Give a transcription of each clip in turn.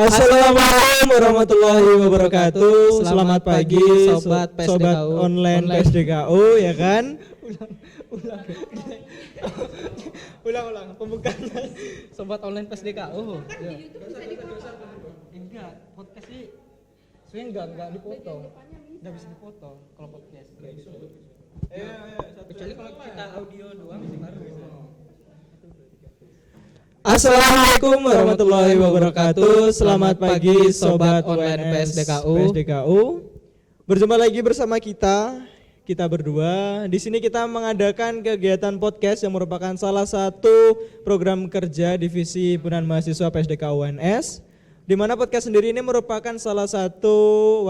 Assalamualaikum warahmatullahi wabarakatuh. Selamat pagi sobat online PSDKU ya kan? Ulang pembukaannya. Sobat online PSDKU. Ya. Enggak, podcast ini sebenarnya enggak dipotong. Enggak bisa dipotong kalau podcast. Kecuali kalau kita audio doang baru bisa. Assalamualaikum warahmatullahi wabarakatuh. Selamat pagi sobat online PSDKU. Berjumpa lagi bersama kita berdua. Di sini kita mengadakan kegiatan podcast yang merupakan salah satu program kerja divisi himpunan mahasiswa PSDKU UNS. Di mana podcast sendiri ini merupakan salah satu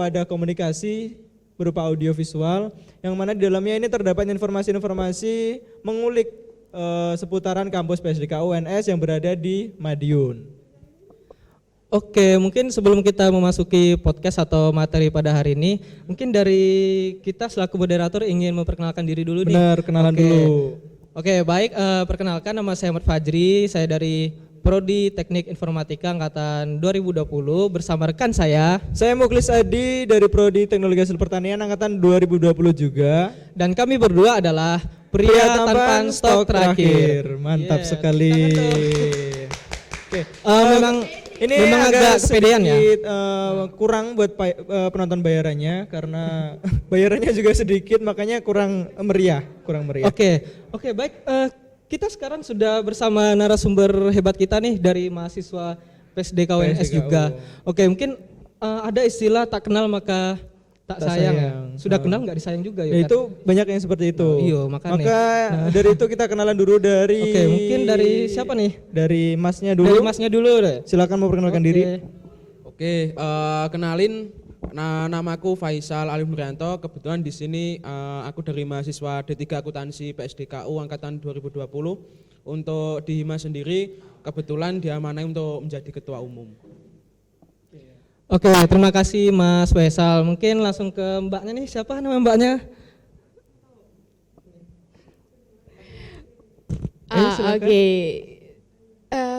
wadah komunikasi berupa audiovisual yang mana di dalamnya ini terdapat informasi-informasi mengulik seputaran kampus PSDKU UNS yang berada di Madiun. Oke, mungkin sebelum kita memasuki podcast atau materi pada hari ini, mungkin dari kita selaku moderator ingin memperkenalkan diri dulu nih. Benar, kenalan dulu. Oke, baik, perkenalkan nama saya Ahmad Fajri, saya dari Prodi Teknik Informatika angkatan 2020 bersama rekan saya. Saya Muklis Adi dari Prodi Teknologi Hasil Pertanian angkatan 2020 juga. Dan kami berdua adalah pria tampan stok terakhir. Mantap sekali. Oke, memang agak kepedean ya. Kurang buat penonton bayarannya karena bayarannya juga sedikit makanya kurang meriah. Oke, baik. Kita sekarang sudah bersama narasumber hebat kita nih dari mahasiswa PSDKU UNS juga. Oke, mungkin ada istilah tak kenal maka tak sayang. Sudah kenal nggak disayang juga ya? Itu banyak yang seperti itu. Iya, makanya. Maka dari itu kita kenalan dulu dari. Oke, mungkin dari siapa nih? Dari masnya dulu. Dari masnya dulu deh. Silakan mau perkenalkan diri. Oke, kenalin. Namaku Faisal Alif Nuryanto. Kebetulan di sini aku dari mahasiswa D3 Akuntansi PSDKU angkatan 2020. Untuk di Hima sendiri kebetulan diamanai untuk menjadi ketua umum. Oke, terima kasih Mas Faisal. Mungkin langsung ke mbaknya nih. Siapa nama mbaknya? Oke.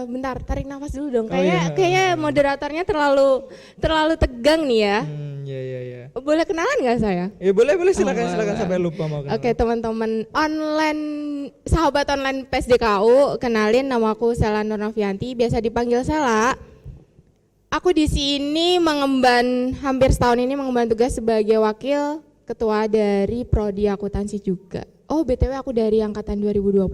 Bentar, tarik nafas dulu dong. Kayaknya moderatornya terlalu tegang nih ya. Iya. Boleh kenalan nggak saya? Ya boleh silakan sampai lupa mau kenalan. Oke, teman-teman sahabat online PSDKU, kenalin namaku Sela Nurnovianti, biasa dipanggil Sela. Aku di sini hampir setahun ini mengemban tugas sebagai wakil ketua dari Prodi Akuntansi juga. Oh, BTW aku dari angkatan 2020.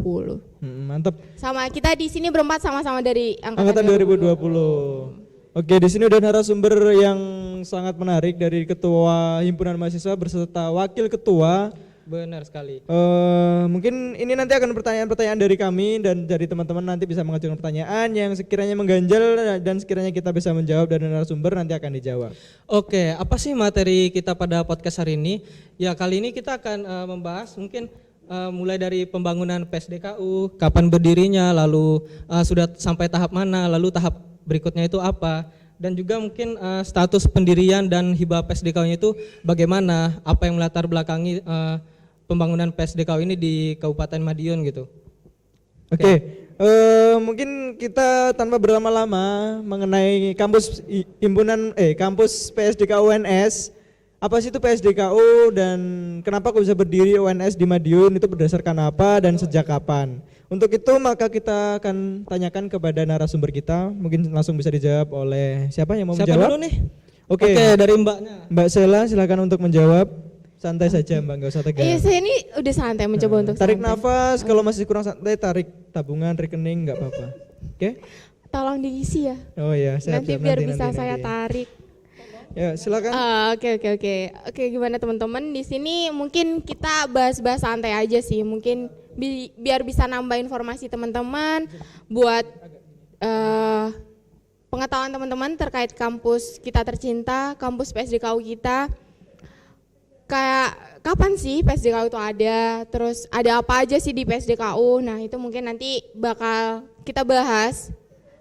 Mantap. Sama kita di sini berempat sama-sama dari angkatan 2020. Oke, di sini udah narasumber yang sangat menarik dari ketua himpunan mahasiswa berserta wakil ketua. Benar sekali. Mungkin ini nanti akan pertanyaan-pertanyaan dari kami dan dari teman-teman nanti bisa mengajukan pertanyaan yang sekiranya mengganjal dan sekiranya kita bisa menjawab dari narasumber nanti akan dijawab. Oke, apa sih materi kita pada podcast hari ini? Ya, kali ini kita akan membahas mungkin mulai dari pembangunan PSDKU, kapan berdirinya, lalu sudah sampai tahap mana, lalu tahap berikutnya itu apa, dan juga mungkin status pendirian dan hibah PSDKU-nya itu bagaimana, apa yang melatar belakangi pembangunan PSDKU ini di Kabupaten Madiun gitu. Oke. Mungkin kita tanpa berlama-lama mengenai kampus PSDKU UNS. Apa sih itu PSDKU dan kenapa kok bisa berdiri UNS di Madiun, itu berdasarkan apa dan sejak kapan? Untuk itu maka kita akan tanyakan kepada narasumber kita, mungkin langsung bisa dijawab oleh siapa yang mau menjawab? Siapa dulu nih? Oke, dari mbaknya. Mbak Sela silakan untuk menjawab. Santai saja Mbak, nggak usah tegang. Iya, saya ini udah santai mencoba untuk tarik santai. nafas, kalau masih kurang santai tarik tabungan rekening nggak apa-apa. Oke? Tolong diisi ya. Oh iya, siap. Nanti biar bisa saya tarik. Ya, silakan. Oke, gimana teman-teman? Di sini mungkin kita bahas-bahas santai aja sih. Mungkin biar bisa nambah informasi teman-teman buat pengetahuan teman-teman terkait kampus kita tercinta, kampus PSDKU kita. Kayak kapan sih PSDKU itu ada? Terus ada apa aja sih di PSDKU? Nah, itu mungkin nanti bakal kita bahas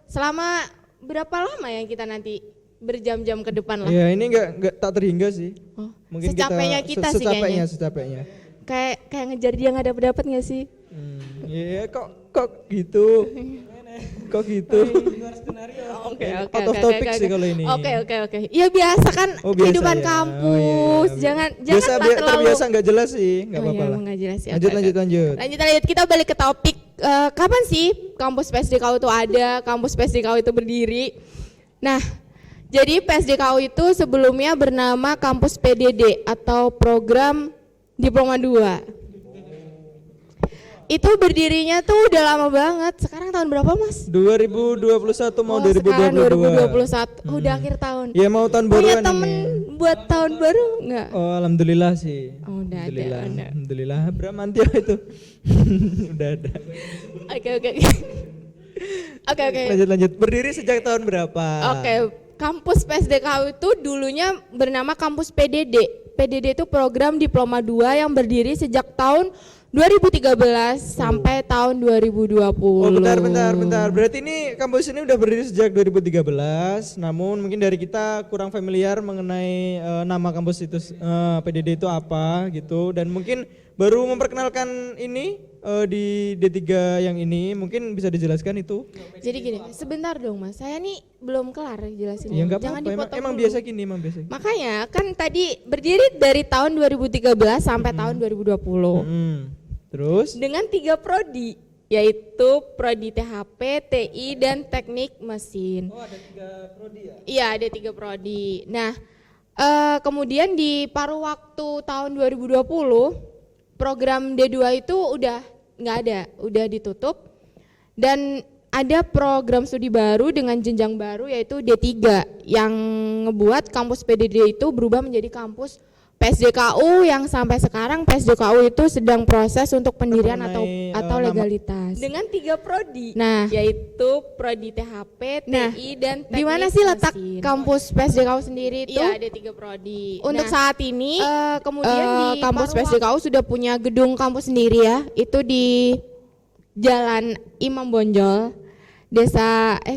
selama berapa lama ya kita nanti berjam-jam ke depan lah. Iya, ini enggak tak terhingga sih. Oh, mungkin secapeknya kita sih kayaknya. Secapeknya. Kayak ngejar dia nggak dapat nggak sih? Iya, kok gitu. Kok gitu? Oke, oke, Out of oke, topic oke, sih oke. kalau ini. Oke. Ya biasa kan Oh, biasa kehidupan ya. kampus. Oh, iya. Jangan Biasa, lah terlalu. terbiasa nggak jelas sih, nggak Oh, apa-apa iya, lah. emang nggak jelas ya. Lanjut, Oke, lanjut, oke. lanjut. Lanjut, kita balik ke topik. Kapan sih kampus PSDKU itu ada, kampus PSDKU itu berdiri? Nah, jadi PSDKU itu sebelumnya bernama Kampus PDD atau Program Diploma 2. Itu berdirinya tuh udah lama banget. Sekarang tahun berapa, Mas? 2021 mau Oh, sekarang 2022. 2021. Udah akhir tahun. Ya mau tahun Punya baruan temen ini. buat tahun baru enggak? Oh, alhamdulillah sih. Oh, udah ada, Alhamdulillah. udah. Alhamdulillah. Bramantio itu. Udah ada. Oke. Oke. Lanjut. Berdiri sejak tahun berapa? Oke, kampus PSDKU itu dulunya bernama kampus PDD. PDD itu program Diploma 2 yang berdiri sejak tahun 2013 sampai tahun 2020. Oh, bentar. Berarti ini kampus ini udah berdiri sejak 2013. Namun mungkin dari kita kurang familiar mengenai nama kampus itu PDD itu apa gitu. Dan mungkin baru memperkenalkan ini di D3 yang ini. Mungkin bisa dijelaskan itu. Jadi gini, sebentar dong Mas. Saya nih belum kelar jelasin. Ya enggak Jangan apa-apa. dipotong Emang dulu. biasa gini, emang biasa. Makanya kan tadi berdiri dari tahun 2013 sampai tahun 2020. Terus? Dengan 3 prodi, yaitu prodi THP, TI, dan teknik mesin. Oh, ada 3 prodi ya? Iya, ada 3 prodi. Nah, kemudian di paruh waktu tahun 2020, program D2 itu udah nggak ada, udah ditutup. Dan ada program studi baru dengan jenjang baru yaitu D3 yang ngebuat kampus PDD itu berubah menjadi kampus PSDKU yang sampai sekarang PSDKU itu sedang proses untuk pendirian Mengenai, atau nama- legalitas. Dengan 3 prodi. Nah, yaitu prodi THP, TI, dan teknik di mana sih letak mesin. kampus PSDKU sendiri itu? Iya, ada 3 prodi. Untuk Nah, saat ini kemudian di kampus paruh PSDKU sudah punya gedung kampus sendiri ya. Itu di Jalan Imam Bonjol,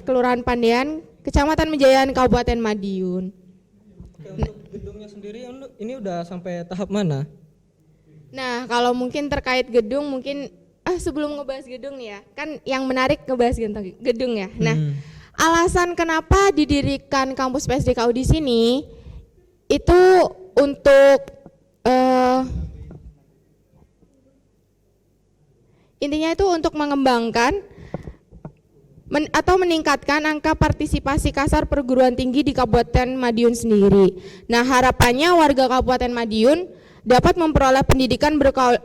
Kelurahan Pandean, Kecamatan Menjayan, Kabupaten Madiun. Untuk gedungnya sendiri ini udah sampai tahap mana? Nah, kalau mungkin terkait gedung mungkin sebelum ngebahas gedung nih ya. Kan yang menarik ngebahas gedung ya. Nah, alasan kenapa didirikan kampus PSDKU di sini itu untuk intinya itu untuk mengembangkan atau meningkatkan angka partisipasi kasar perguruan tinggi di Kabupaten Madiun sendiri. Nah, harapannya warga Kabupaten Madiun dapat memperoleh pendidikan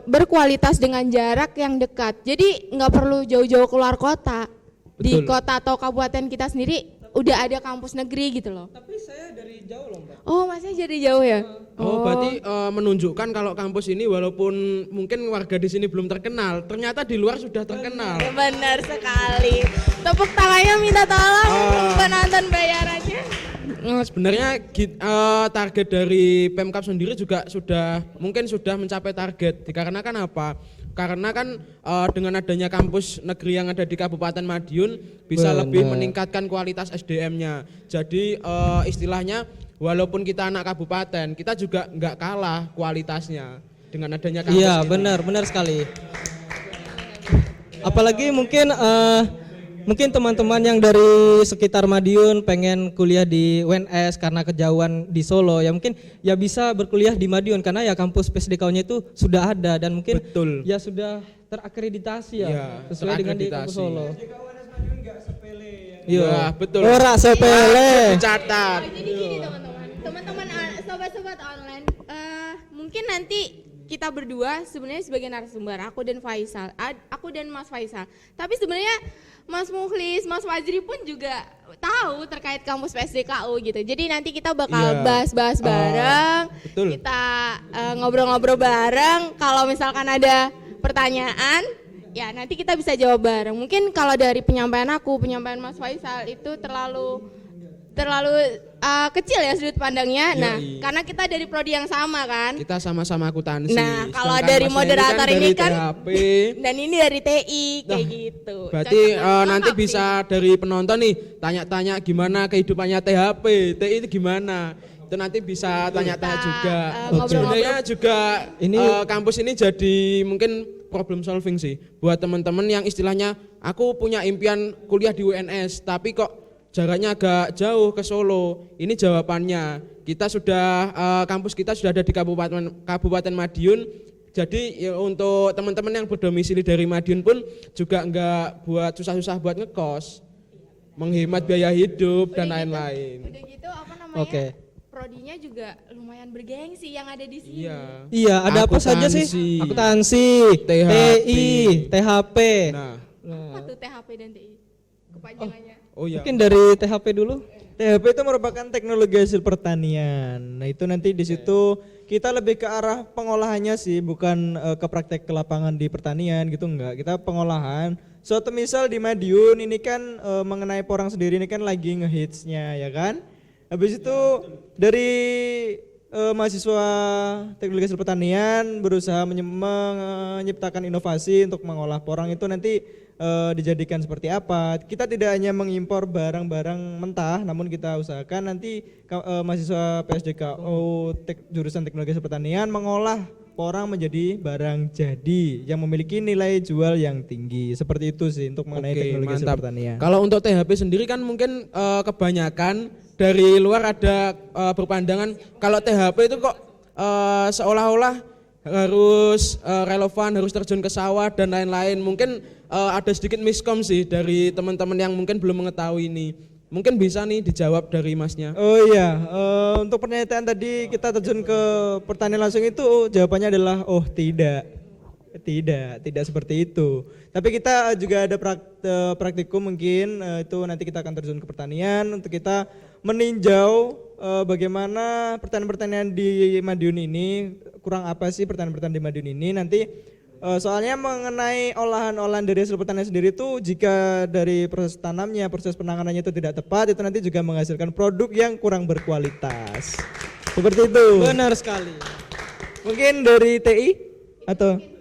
berkualitas dengan jarak yang dekat. Jadi nggak perlu jauh-jauh keluar kota. Di Betul. kota atau kabupaten kita sendiri udah ada kampus negeri gitu loh. Tapi saya dari jauh loh, Mbak. Oh, masnya jadi jauh ya? Oh, berarti menunjukkan kalau kampus ini walaupun mungkin warga di sini belum terkenal, ternyata di luar sudah terkenal. Benar sekali. Tepuk tangannya minta tolong penonton bayarannya. Sebenarnya target dari Pemkab sendiri juga mungkin sudah mencapai target. Dikarenakan apa? Karena kan dengan adanya kampus negeri yang ada di Kabupaten Madiun bisa lebih meningkatkan kualitas SDM-nya. Jadi istilahnya walaupun kita anak kabupaten, kita juga nggak kalah kualitasnya dengan adanya kampus Iya, ini. benar sekali. Apalagi mungkin teman-teman yang dari sekitar Madiun pengen kuliah di UNS karena kejauhan di Solo, ya mungkin ya bisa berkuliah di Madiun karena ya kampus PSDKU-nya itu sudah ada dan mungkin Betul. ya sudah terakreditasi ya, Iya, sesuai dengan di kampus terakreditasi. Solo. Iya, betul. Ora sepele. Dicatat. Jadi gini teman-teman sobat-sobat online, mungkin nanti kita berdua sebenarnya sebagai narasumber, aku dan Mas Faisal. Tapi sebenarnya Mas Mukhlis, Mas Fajri pun juga tahu terkait kampus PSDKU gitu. Jadi nanti kita bakal Iya. bahas-bahas bareng, betul. kita ngobrol-ngobrol bareng. Kalau misalkan ada pertanyaan, ya nanti kita bisa jawab bareng. Mungkin kalau dari penyampaian Mas Faisal itu terlalu kecil ya sudut pandangnya. Nah, karena kita dari prodi yang sama kan. Kita sama-sama akuntansi. Nah, kalau Sedangkan dari Mas moderator Henry ini kan dari THP. dan ini dari TI kayak gitu. Berarti Cocok. nanti Lengkap bisa dari penonton nih tanya-tanya gimana kehidupannya THP, TI itu gimana? Itu nanti bisa tanya-tanya juga. ngobrol-ngobrol. Sebenarnya juga Ini- kampus ini jadi mungkin problem solving sih buat teman-teman yang istilahnya aku punya impian kuliah di UNS tapi kok jaraknya agak jauh ke Solo. Ini jawabannya. Kita sudah kampus kita sudah ada di Kabupaten Madiun. Jadi ya, untuk teman-teman yang berdomisili dari Madiun pun juga enggak buat susah-susah buat ngekos, menghemat biaya hidup dan lain-lain. Udah gitu apa namanya? Oke. Prodinya juga lumayan bergengsi yang ada di sini. Iya. Iya, ada apa saja sih? Akuntansi, THP. TI, THP. Nah, Apa tuh THP dan TI? Kepanjangannya. oh ya. Mungkin dari THP dulu. THP itu merupakan teknologi hasil pertanian. Nah, itu nanti di situ kita lebih ke arah pengolahannya sih, bukan ke praktek ke lapangan di pertanian gitu enggak. Kita pengolahan. Suatu misal di Madiun ini kan mengenai porang sendiri ini kan lagi ngehitsnya ya kan. Habis itu dari mahasiswa teknologi hasil pertanian berusaha menciptakan inovasi untuk mengolah porang itu nanti dijadikan seperti apa. Kita tidak hanya mengimpor barang-barang mentah, namun kita usahakan nanti mahasiswa PSDKU jurusan teknologi hasil pertanian mengolah porang menjadi barang jadi yang memiliki nilai jual yang tinggi. Seperti itu sih untuk mengenai teknologi hasil pertanian. Kalau untuk THP sendiri kan mungkin kebanyakan dari luar ada berpandangan kalau THP itu kok seolah-olah harus relevan, harus terjun ke sawah dan lain-lain. Mungkin ada sedikit miskom sih dari teman-teman yang mungkin belum mengetahui ini. Mungkin bisa nih dijawab dari masnya. Oh iya, untuk pernyataan tadi kita terjun ke pertanian langsung itu jawabannya adalah oh tidak. Tidak seperti itu. Tapi kita juga ada praktikum mungkin itu nanti kita akan terjun ke pertanian untuk kita meninjau bagaimana pertanian-pertanian di Madiun ini, kurang apa sih pertanian-pertanian di Madiun ini nanti soalnya mengenai olahan-olahan dari hasil pertanian sendiri itu jika dari proses tanamnya, proses penanganannya itu tidak tepat itu nanti juga menghasilkan produk yang kurang berkualitas. Seperti itu. Benar sekali. Mungkin dari TI atau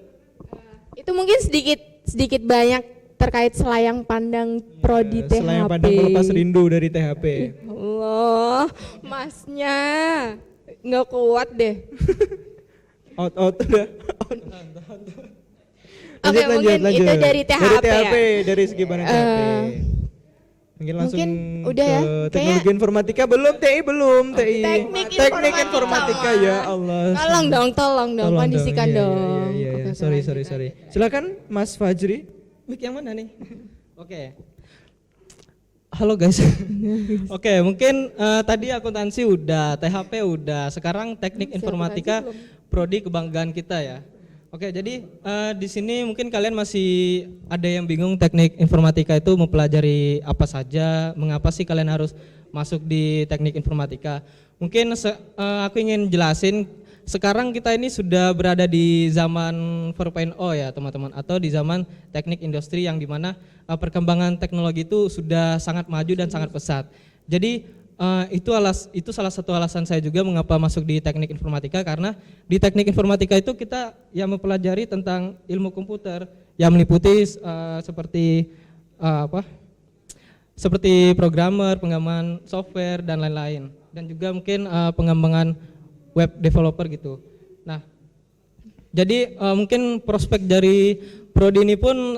Itu mungkin sedikit banyak terkait selayang pandang prodi THP. selayang pandang pelepas rindu dari THP. Allah, masnya nggak kuat deh. Out udah. Oke, mungkin itu dari THP Dari THP, ya? dari segi pandang THP. Mungkin langsung mungkin udah ke ya, teknologi informatika belum TI belum TI. Teknik informatika ya Allah. Tolong dong, kondisikan iya, dong. Iya. Oke, Sorry. lanjut. Silakan Mas Fajri. Mic yang mana nih? Oke. Halo guys. Oke, mungkin tadi akuntansi udah, THP udah, sekarang teknik informatika prodi kebanggaan kita ya. Oke, jadi di sini mungkin kalian masih ada yang bingung teknik informatika itu mempelajari apa saja, mengapa sih kalian harus masuk di teknik informatika. Mungkin aku ingin jelasin, sekarang kita ini sudah berada di zaman 4.0 ya teman-teman, atau di zaman teknik industri yang dimana perkembangan teknologi itu sudah sangat maju dan sangat pesat. Jadi itu salah satu alasan saya juga mengapa masuk di teknik informatika, karena di teknik informatika itu kita yang mempelajari tentang ilmu komputer yang meliputi seperti programmer, pengembangan software dan lain-lain, dan juga mungkin pengembangan web developer gitu. Nah, jadi mungkin prospek dari prodi ini pun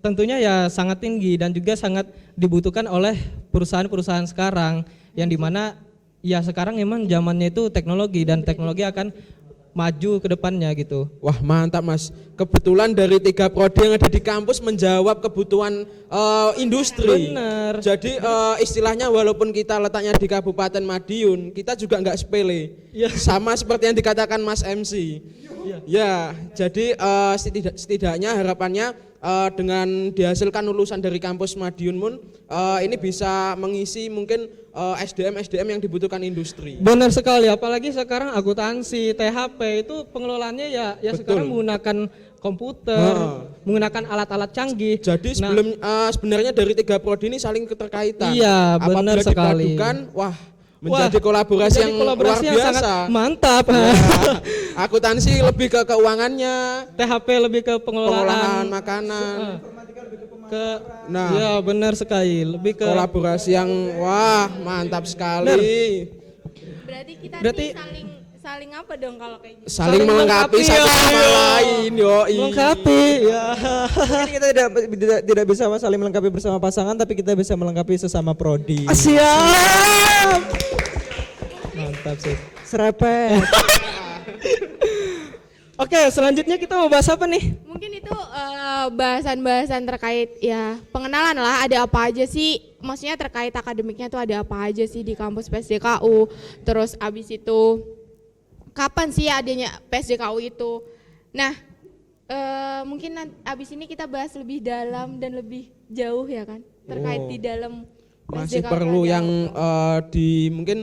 tentunya ya sangat tinggi dan juga sangat dibutuhkan oleh perusahaan-perusahaan sekarang, yang dimana ya sekarang emang zamannya itu teknologi dan teknologi akan maju ke depannya gitu. Wah mantap Mas, kebetulan dari 3 prodi yang ada di kampus menjawab kebutuhan industri. Benar. Jadi istilahnya walaupun kita letaknya di Kabupaten Madiun, kita juga nggak sepele. Ya. Sama seperti yang dikatakan Mas MC. Ya, jadi setidaknya harapannya dengan dihasilkan lulusan dari kampus Madiun pun ini bisa mengisi mungkin SDM yang dibutuhkan industri. Benar sekali, apalagi sekarang akuntansi, THP itu pengelolaannya ya Betul. sekarang menggunakan komputer, menggunakan alat-alat canggih. Jadi sebenarnya dari 3 prodi ini saling keterkaitan. Iya, benar Apabila sekali. dipadukan, menjadi kolaborasi yang luar biasa. sangat mantap. Ya, akuntansi lebih ke keuangannya, THP lebih ke pengolahan pengelolaan makanan. Nah, ya benar sekali, lebih ke kolaborasi yang wah mantap sekali. Berarti kita Berarti- nih Saling apa dong kalau kayak gitu? Saling melengkapi satu sama lain, yoi. Melengkapi ya. Mungkin kita tidak bisa saling melengkapi bersama pasangan, tapi kita bisa melengkapi sesama prodi. Siap. Mantap sih. Serepet. Oke, selanjutnya kita mau bahas apa nih? Mungkin itu bahasan-bahasan terkait ya pengenalan lah, ada apa aja sih, maksudnya terkait akademiknya tuh ada apa aja sih di kampus PSDKU. Terus abis itu kapan sih adanya PSDKU itu. Nah mungkin abis ini kita bahas lebih dalam dan lebih jauh ya kan terkait di dalam Masih PSDKU perlu ada yang mungkin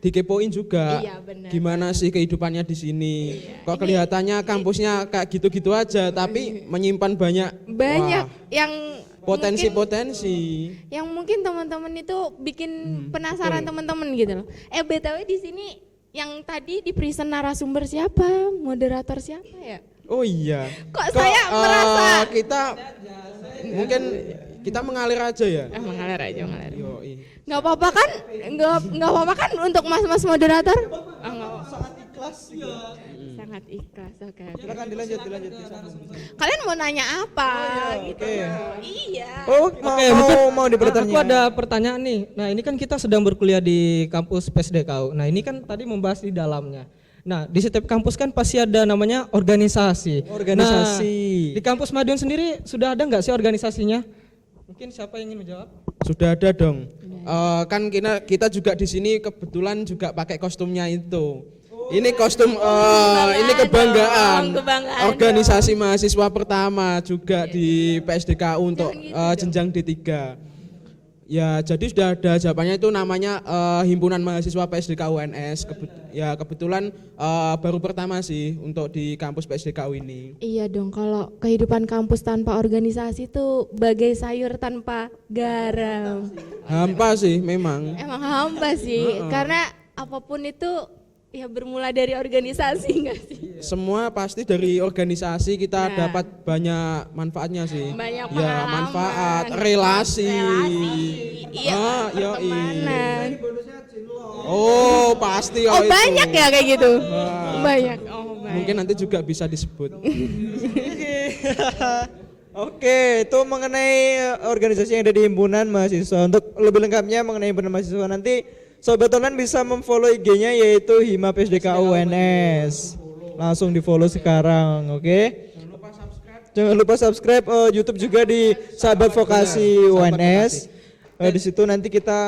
dikepoin juga. Iya, benar. Gimana sih kehidupannya di sini? Kok kelihatannya kampusnya kayak gitu-gitu aja, tapi menyimpan banyak banyak wah, yang potensi-potensi. yang mungkin teman-teman itu bikin penasaran teman-teman gitu loh. BTW di sini yang tadi di present narasumber siapa? Moderator siapa ya? Oh iya. Kok saya merasa kita mungkin kita mengalir aja ya. mengalir aja mengalir. Yoi. Nggak apa-apa kan? Nggak apa-apa kan untuk mas-mas moderator? Nggak apa-apa. Sangat ikhlas. Oke. Silakan dilanjut. Kalian mau nanya apa? Gitu. oke. Iya. Oh, Oke, mau dipertanya. Aku ada pertanyaan nih. Nah, ini kan kita sedang berkuliah di kampus PSDKU. Nah, ini kan tadi membahas di dalamnya. Nah, di setiap kampus kan pasti ada namanya organisasi. Organisasi. Nah, di kampus Madiun sendiri sudah ada nggak sih organisasinya? Mungkin siapa yang ingin menjawab? Sudah ada dong. Kan kita juga di sini kebetulan juga pakai kostumnya itu. Ini kostum ini kebanggaan. Kebanggaan Organisasi mahasiswa pertama juga di PSDKU untuk jenjang D3. Ya, jadi sudah ada jawabannya, itu namanya Himpunan Mahasiswa PSDKU UNS. Ya, kebetulan baru pertama sih untuk di kampus PSDKU ini. Iya dong, kalau kehidupan kampus tanpa organisasi tuh bagai sayur tanpa garam. Hampa sih memang. Emang hampa sih, karena apapun itu ya bermula dari organisasi enggak sih? Semua pasti dari organisasi kita Ya. dapat banyak manfaatnya sih. Banyak Ya, pengalaman, manfaat, relasi. Iya, Yoi. pertemanan. Oh, pasti Oh itu. banyak ya kayak gitu? Wah. Banyak, oh banyak. Mungkin nanti juga bisa disebut. Oke, itu mengenai organisasi yang ada di himpunan mahasiswa. Untuk lebih lengkapnya mengenai himpunan mahasiswa nanti Sobat Online bisa memfollow IG-nya yaitu Hima PSDKU UNS. Langsung di follow sekarang, oke? Jangan lupa subscribe YouTube juga di Sahabat Vokasi UNS. Di situ nanti kita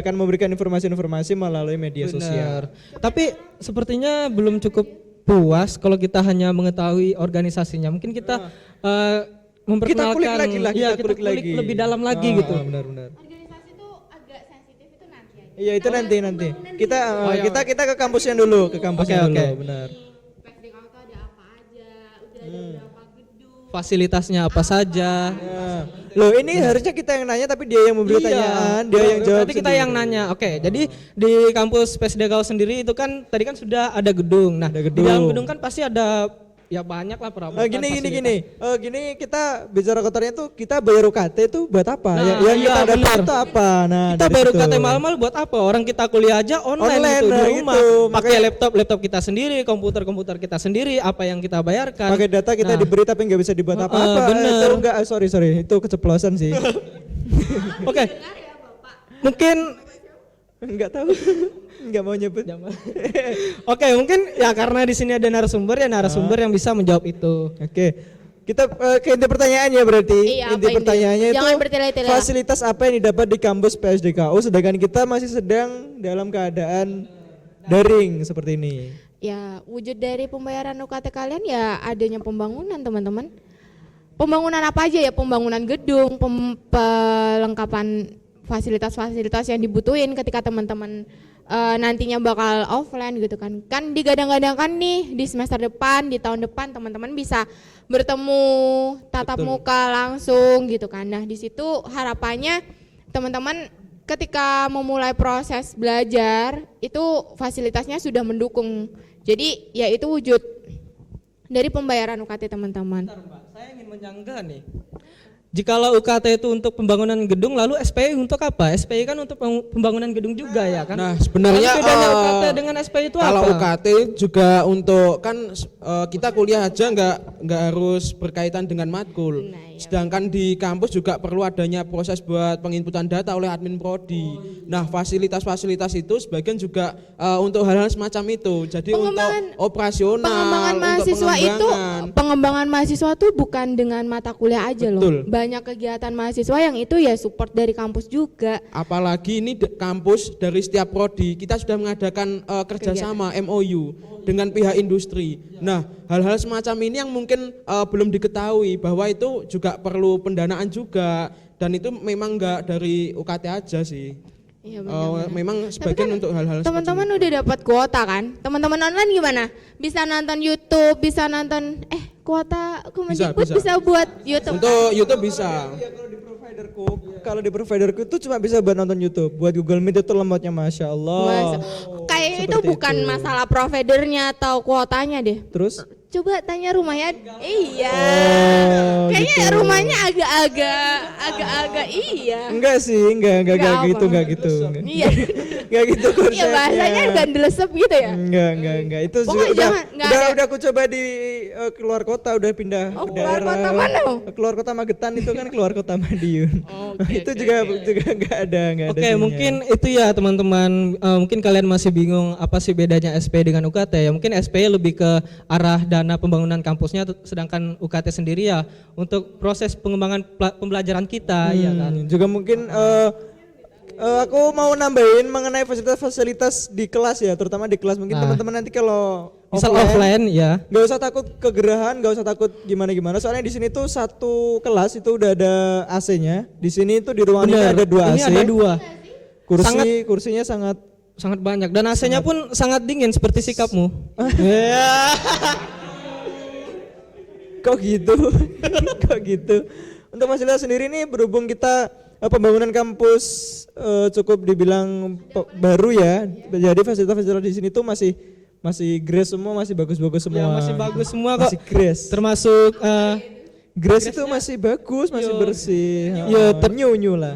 akan memberikan informasi-informasi melalui media sosial. Tapi sepertinya belum cukup puas kalau kita hanya mengetahui organisasinya. Mungkin kita memperkenalkan, Kita kulik lagi lah, ya, kita kulik lagi. lebih dalam lagi gitu. Benar. Organisasi itu agak sensitif itu nanti aja. Iya itu nanti. Kita ke kampusnya dulu, ke kampusnya Oke, dulu, oke. benar. PSDKU itu ada apa aja, udah ada berapa gedung. Fasilitasnya apa saja. Ya. Loh ini harusnya kita yang nanya tapi dia yang memberi pertanyaan, dia yang jawab. Tadi kita sendiri. yang nanya. Oke, jadi di kampus PSDKU sendiri itu kan tadi kan sudah ada gedung. Nah, Ada di gedung. dalam gedung kan pasti ada ya banyak lah perabotan. Gini kita bicara kotornya tuh kita bayar UKT tuh buat apa? Nah, yang iya, kita dapat benar. itu apa? Nah, Kita dari baru situ. KT mal-mal buat apa? Orang kita kuliah aja online Online, gitu nah, di rumah. gitu. Pakai Makanya- laptop kita sendiri, komputer kita sendiri, apa yang kita bayarkan. Pakai data kita Nah, diberi tapi nggak bisa dibuat apa-apa. bener. Itu enggak, sorry itu keceplosan sih. Oke. Mungkin Enggak tahu. Enggak mau nyebut. Oke, mungkin ya karena di sini ada narasumber yang bisa menjawab itu. Oke. Kita ke inti pertanyaannya berarti. Iya, Inti apa inti? pertanyaannya itu Jangan bertele-tele lah. fasilitas apa yang didapat di kampus PSDKU sedangkan kita masih sedang dalam keadaan daring seperti ini. Ya, wujud dari pembayaran UKT kalian ya adanya pembangunan, teman-teman. Pembangunan apa aja ya? Pembangunan gedung, pelengkapan fasilitas-fasilitas yang dibutuhin ketika teman-teman nantinya bakal offline gitu kan. Kan digadang-gadangkan nih di semester depan, di tahun depan teman-teman bisa bertemu tatap muka langsung gitu kan. Nah, di situ harapannya teman-teman ketika memulai proses belajar itu fasilitasnya sudah mendukung. Jadi ya itu wujud dari pembayaran UKT teman-teman. Bentar, Mbak. Saya ingin menyanggah nih. Jikalau UKT itu untuk pembangunan gedung, lalu SPI untuk apa? SPI kan untuk pembangunan gedung juga ya kan? Nah, sebenarnya Lalu bedanya UKT dengan SPI itu kalau apa? UKT juga untuk kan kita kuliah aja nggak harus berkaitan dengan matkul. Sedangkan di kampus juga perlu adanya proses buat penginputan data oleh admin prodi. Nah, fasilitas-fasilitas itu sebagian juga untuk hal-hal semacam itu. Jadi untuk operasional, Pengembangan untuk mahasiswa itu, pengembangan. pengembangan mahasiswa tuh bukan dengan mata kuliah aja Betul. loh. Banyak kegiatan mahasiswa yang itu ya support dari kampus juga. Apalagi ini kampus dari setiap prodi kita sudah mengadakan kerjasama MOU dengan pihak industri. Nah, hal-hal semacam ini yang mungkin belum diketahui bahwa itu juga perlu pendanaan juga dan itu memang enggak dari UKT aja sih. Iya benar. Memang sebagian untuk hal-hal Teman-teman udah dapat kuota kan? Teman-teman online gimana? Bisa nonton YouTube, bisa nonton kuota Kemendikbud bisa buat YouTube. untuk YouTube bisa. Kalau di providerku itu cuma bisa buat nonton YouTube. Buat Google Meet itu lemotnya Masya Allah. Kayak itu Seperti bukan itu. masalah providernya atau kuotanya deh. Terus? Coba tanya rumahnya. Iya. Oh, Kayaknya gitu. rumahnya agak-agak iya. Enggak sih, enggak Enggak gitu, apa. enggak gitu. Iya. Enggak gitu konsepnya. Iya bahasanya agak delesep gitu ya. Enggak. Itu Pokoknya juga jangan, enggak ada. udah aku coba di keluar kota, udah pindah Oh, ke keluar daerah. kota mana? Keluar kota Magetan itu kan keluar kota Madiun. Itu juga enggak ada Oke, sinyal. mungkin itu ya teman-teman. Mungkin kalian masih bingung apa sih bedanya SP dengan UKT ya. Mungkin SP lebih ke arah dana pembangunan kampusnya, sedangkan UKT sendiri ya untuk proses pengembangan pembelajaran kita ya kan. Juga mungkin aku mau nambahin mengenai fasilitas-fasilitas di kelas ya, terutama di kelas. Mungkin Nah. teman-teman nanti kalau Misal offline ya. nggak usah takut kegerahan, nggak usah takut gimana-gimana. Soalnya di sini tuh satu kelas itu udah ada AC-nya. Di sini tuh di ruangan ini Benar. ada 2 Ini AC. ada 2. Kursinya sangat banyak dan AC-nya pun sangat dingin seperti sikapmu. kok gitu. Kok gitu. Untuk fasilitas sendiri nih berhubung kita pembangunan kampus cukup dibilang baru ya. Jadi fasilitas-fasilitas di sini tuh masih grace semua, masih bagus-bagus semua. Ya, masih bagus semua kok. Masih grace. Termasuk Grace itu masih bagus, masih bersih. New lah.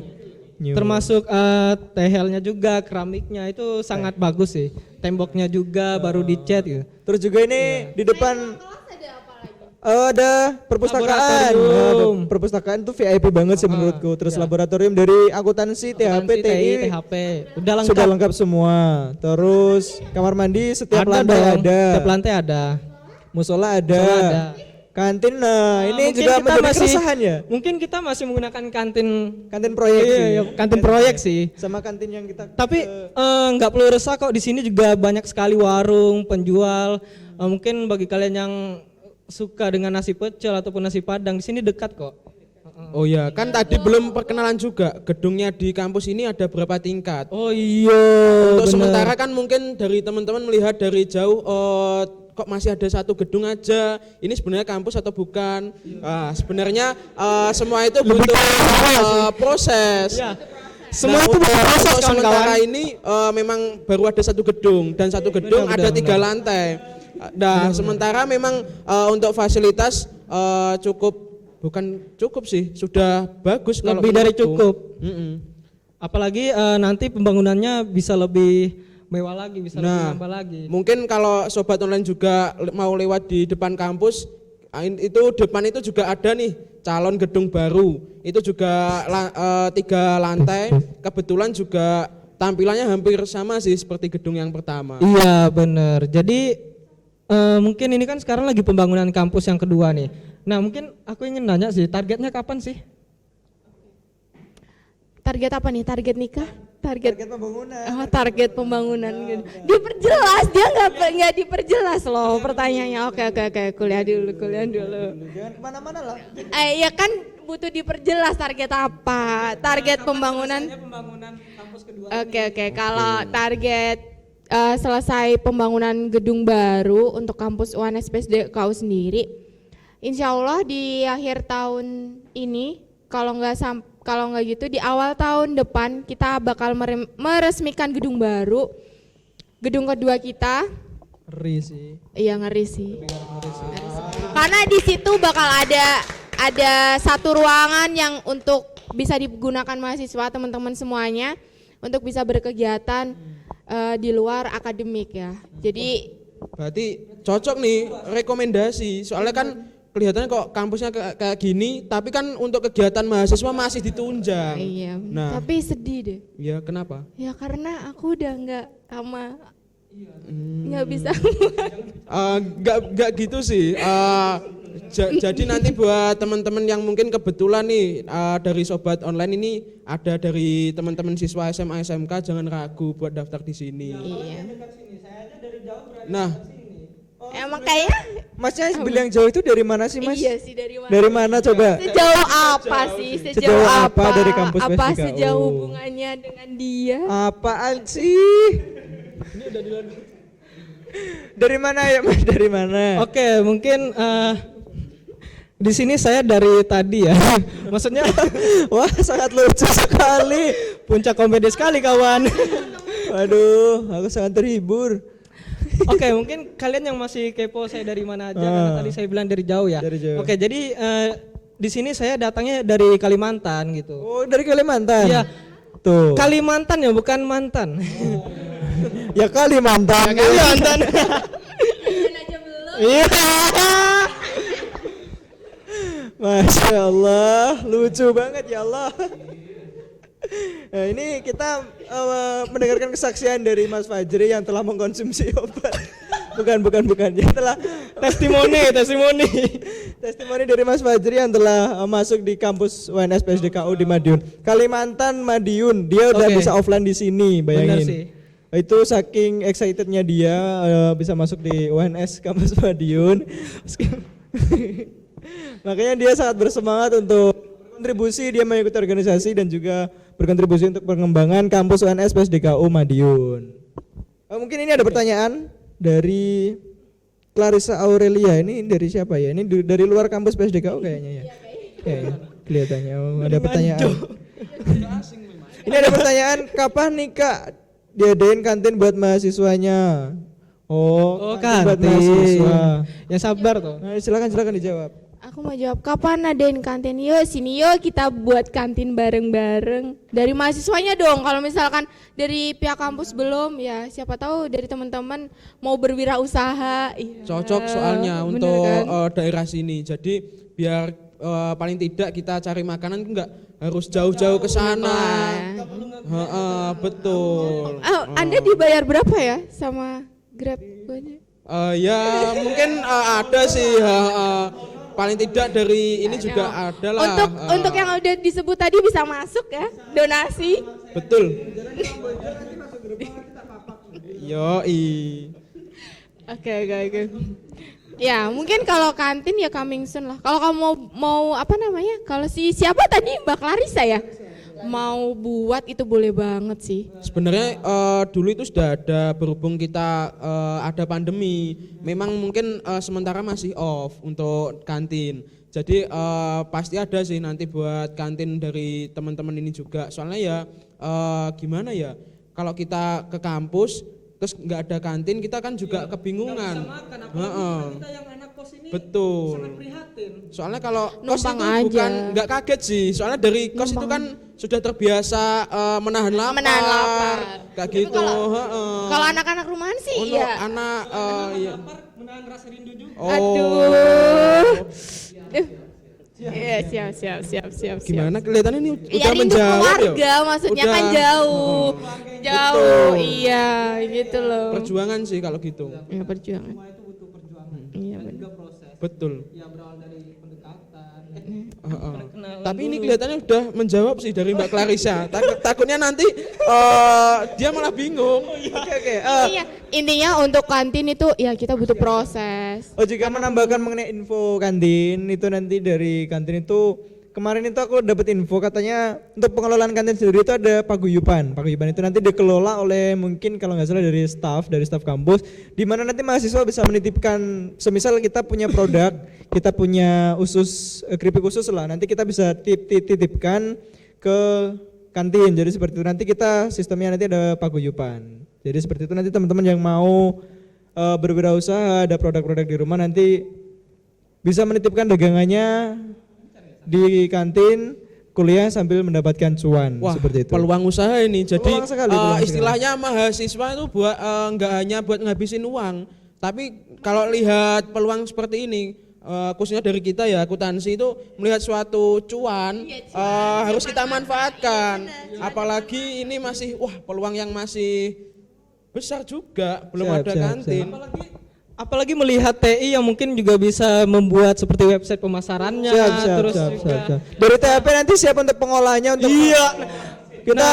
New. termasuk tehelnya juga, keramiknya itu sangat bagus sih. Temboknya juga baru dicat gitu. Terus juga ini di depan ada perpustakaan. Laboratorium. Nah, perpustakaan tuh VIP banget sih menurutku. Terus laboratorium dari akuntansi, THP, TI THP. Udah lengkap. sudah lengkap semua. Terus kamar mandi setiap Ada lantai dong. ada. Setiap lantai ada. Musola ada. Musola ada. Kantin ini Mungkin juga kita menjadi masih- keresahan ya. Mungkin kita masih menggunakan kantin Proyek sih. iya, kantin proyek sih. Sama kantin yang kita Tapi nggak perlu resah kok, di sini juga banyak sekali warung, penjual. Mungkin bagi kalian yang suka dengan nasi pecel ataupun nasi padang, di sini dekat kok. Oh ya, kan tadi belum perkenalan juga. Gedungnya di kampus ini ada berapa tingkat? Oh iya. Untuk bener. sementara kan mungkin dari teman-teman melihat dari jauh, kok masih ada satu gedung aja. Ini sebenarnya kampus atau bukan? Sebenarnya semua itu butuh proses. Ya. Semua Nah, itu butuh proses, untuk sementara kawan-kawan. ini memang baru ada satu gedung dan satu gedung ada 3 lantai. Nah, sementara memang untuk fasilitas bukan cukup sih, sudah bagus kalau Lebih dari menurutku. cukup. Mm-mm. Apalagi nanti pembangunannya bisa lebih mewah lagi, bisa lebih Nah, nambah lagi. mungkin kalau sobat online juga mau lewat di depan kampus, itu depan itu juga ada nih calon gedung baru. Itu juga 3 lantai. Kebetulan juga tampilannya hampir sama sih seperti gedung yang pertama. Iya benar. Jadi mungkin ini kan sekarang lagi pembangunan kampus yang kedua nih. Nah mungkin aku ingin nanya sih, targetnya kapan sih? Target apa nih? Target nikah? Target pembangunan. Oh, target pembangunan gitu. Diperjelas, dia nggak diperjelas loh pertanyaannya. Oke, kuliah dulu. Jangan kemana-mana lah. Ya kan butuh diperjelas target apa? Target pembangunan. Pembangunan kampus kedua. Oke. Kalau target selesai pembangunan gedung baru untuk kampus UNS PSDKU sendiri, insya Allah di akhir tahun ini, kalau nggak gitu di awal tahun depan kita bakal meresmikan gedung baru, gedung kedua kita. Ngeri sih. Iya ngeri sih. Karena di situ bakal ada satu ruangan yang untuk bisa digunakan mahasiswa teman-teman semuanya untuk bisa berkegiatan di luar akademik ya. Jadi Berarti cocok nih rekomendasi. Soalnya kan kelihatannya kok kampusnya kayak gini, tapi kan untuk kegiatan mahasiswa masih ditunjang. iya, Nah, tapi sedih deh. ya kenapa? Ya karena aku udah nggak sama nggak bisa. Nggak gitu sih. Jadi nanti buat teman-teman yang mungkin kebetulan nih dari sobat online ini ada dari teman-teman siswa SMA SMK, jangan ragu buat daftar di sini. Iya. Nah, Emang kayak Masnya bilang jauh itu dari mana sih, Mas? iya sih dari mana? Dari mana coba? Sejauh apa sih? Sejauh apa dari kampus Apa PSDKU? sejauh hubungannya dengan dia? Apaan sih? Dari mana ya, Mas? Dari mana? Oke, mungkin di sini saya dari tadi ya. Maksudnya Wah, sangat lucu sekali. puncak komedi sekali kawan. Waduh, aku sangat terhibur. Oke, mungkin kalian yang masih kepo saya dari mana aja karena tadi saya bilang dari jauh ya. Dari jauh. Oke, jadi di sini saya datangnya dari Kalimantan gitu. Oh, dari Kalimantan. Iya. Tuh. Kalimantan ya, bukan mantan. Ya Kalimantan. Kalimantan. Iya. Masya Allah, lucu banget ya Allah. Nah, ini kita mendengarkan kesaksian dari Mas Fajri yang telah mengkonsumsi obat. Bukan. Yang telah testimoni dari Mas Fajri yang telah masuk di kampus UNS PSDKU di Madiun. Kalimantan Madiun, dia udah Oke. bisa offline di sini, Benar bayangin. sih. Itu saking excitednya dia bisa masuk di UNS kampus Madiun. Makanya dia sangat bersemangat untuk berkontribusi, dia mengikuti organisasi dan juga berkontribusi untuk pengembangan kampus UNS PSDKU Madiun. Mungkin ini ada pertanyaan dari Clarissa Aurelia. Ini dari siapa ya? Ini dari luar kampus PSDKU kayaknya ya. Kayaknya kelihatannya ada pertanyaan. Ini ada pertanyaan, kapan nih Kak diadain kantin buat mahasiswanya? Oh, buat kantin. mahasiswa. Ya sabar tuh. Nah, silakan dijawab. Aku mau jawab kapan adain kantin? Yuk sini yuk kita buat kantin bareng-bareng. Dari mahasiswanya dong. Kalau misalkan dari pihak kampus belum, ya siapa tahu dari teman-teman mau berwirausaha. Iya, cocok soalnya bener untuk kan? daerah sini. Jadi biar paling tidak kita cari makanan nggak harus jauh-jauh ke sana. Betul. Anda dibayar berapa ya sama Grab? Ya mungkin ada sih. Paling tidak dari ini juga ada lah. Untuk yang udah disebut tadi bisa masuk ya, donasi. Betul. Yoi. Oke. Ya mungkin kalau kantin ya coming soon lah. Kalau kamu mau apa namanya? Kalau siapa tadi Mbak Clarissa ya? Mau buat itu boleh banget sih. Sebenarnya dulu itu sudah ada, berhubung kita ada pandemi, memang mungkin sementara masih off untuk kantin. Jadi pasti ada sih nanti buat kantin dari teman-teman ini juga. Soalnya ya gimana ya, kalau kita ke kampus terus nggak ada kantin, kita kan juga kebingungan. Betul. Soalnya kalau kos itu Numpang bukan aja. nggak kaget sih. Soalnya dari kos itu kan sudah terbiasa menahan lapar. Menahan lapar. Kayak Tapi gitu. Kalau anak-anak rumahan sih Untuk ya. anak iya. Menahan rasa rindu juga. Aduh. Iya siap. Gimana kelihatannya ini Iya udah rindu menjawab keluarga ya? maksudnya Udah. kan jauh. Jauh, Betul. iya gitu loh. Perjuangan sih kalau gitu. Ya perjuangan. Iya benar. Betul. Ya berawal dari pendekatan. Tapi ini kelihatannya udah menjawab sih dari Mbak Clarissa. Takutnya nanti dia malah bingung. Oke. Intinya untuk kantin itu ya kita butuh proses. Oh, juga menambahkan mengenai info kantin itu, nanti dari kantin itu kemarin itu aku dapat info katanya untuk pengelolaan kantin sendiri itu ada paguyuban itu nanti dikelola oleh mungkin kalau nggak salah dari staf kampus, di mana nanti mahasiswa bisa menitipkan, semisal kita punya produk, kita punya keripik khusus lah, nanti kita bisa titipkan ke kantin. Jadi seperti itu, nanti kita sistemnya nanti ada paguyuban. Jadi seperti itu, nanti teman-teman yang mau berwirausaha, ada produk-produk di rumah, nanti bisa menitipkan dagangannya di kantin kuliah sambil mendapatkan cuan Wah, seperti itu. peluang usaha ini. Jadi Peluang sekali, peluang sekali. istilahnya mahasiswa itu buat nggak hanya buat ngabisin uang, tapi kalau lihat peluang seperti ini, khususnya dari kita ya akuntansi itu melihat suatu cuan, harus kita manfaatkan. Apalagi ini masih peluang yang masih besar juga, belum Siap, ada siap, kantin. Apalagi melihat TI yang mungkin juga bisa membuat seperti website pemasarannya, terus juga Dari THP nanti siap untuk pengolahnya untuk kita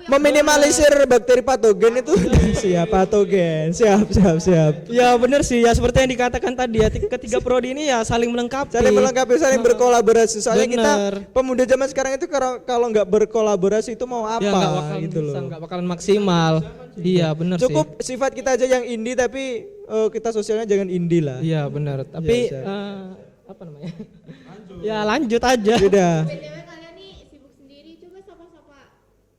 meminimalisir bakteri patogen itu. Siap patogen, siap. ya benar sih ya seperti yang dikatakan tadi ya ketiga prodi ini ya saling melengkapi. Saling berkolaborasi. Soalnya kita Bener. pemuda zaman sekarang itu kalau nggak berkolaborasi itu mau apa Ya nggak bakalan gitu loh. bisa, nggak bakalan maksimal. Iya benar sih. Cukup sifat kita aja yang indie tapi kita sosialnya jangan indie lah. Iya benar. Tapi siap. apa namanya? Ya lanjut aja. Beda. BTW kalian nih sibuk sendiri, coba sapa-sapa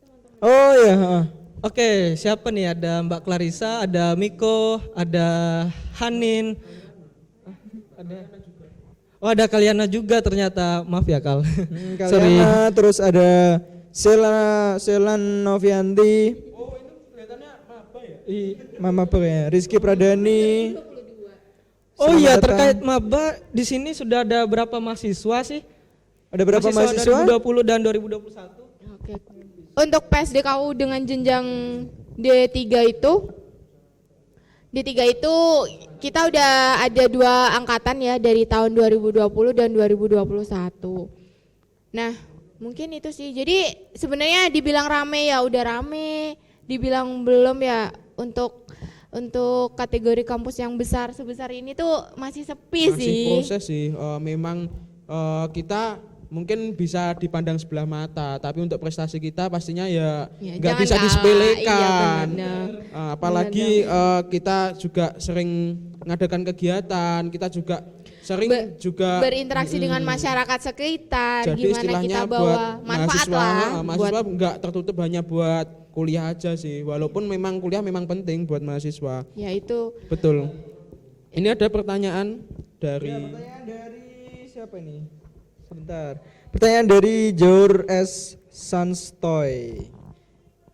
teman-teman. Oh ya. Oke, siapa nih? Ada Mbak Clarissa, ada Miko, ada Hanin, ada Kaliana juga ternyata. Maaf ya Kal. Sorry. Kaliana, terus ada Selan Novianti. Mama apa ya? Rizky Pradani. Oh iya, Selamat datang. terkait maba di sini sudah ada berapa mahasiswa sih? Ada berapa mahasiswa? 2020 dan 2021. Oke. Untuk PSDKU dengan jenjang D3 itu kita udah ada 2 angkatan ya dari tahun 2020 dan 2021. Nah, mungkin itu sih. Jadi sebenarnya dibilang rame ya udah rame, dibilang belum ya untuk kategori kampus yang besar sebesar ini tuh masih sepi Masih sih. proses sih. Memang kita mungkin bisa dipandang sebelah mata, tapi untuk prestasi kita pastinya ya nggak jangan bisa kalah. disepelekan. Iya, benar. Apalagi kita juga sering mengadakan kegiatan, kita juga sering juga Berinteraksi dengan masyarakat sekitar, jadi gimana istilahnya kita buat bawa manfaat lah mahasiswa nggak tertutup hanya buat kuliah aja sih, walaupun memang kuliah memang penting buat mahasiswa. ya itu. Betul. Ini ada pertanyaan dari Pertanyaan dari siapa ini? Sebentar. Pertanyaan dari Jor S. Sanstoy.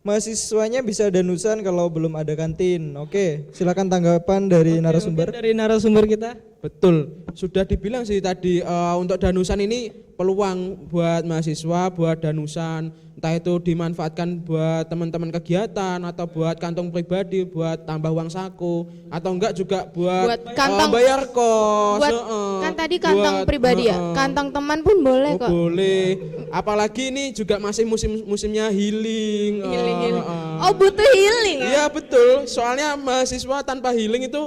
Mahasiswanya bisa danusan kalau belum ada kantin. Oke, silakan tanggapan dari narasumber. Dari narasumber kita. betul. Sudah dibilang sih tadi untuk danusan ini peluang buat mahasiswa, buat danusan, entah itu dimanfaatkan buat teman-teman kegiatan atau buat kantong pribadi, buat tambah uang saku, atau enggak juga buat, kantong bayar kos. buat kan tadi kantong pribadi ya, kantong teman pun boleh kok. Boleh. Apalagi ini juga masih musimnya healing. Healing. Oh, butuh healing ya? Iya betul. Soalnya mahasiswa tanpa healing itu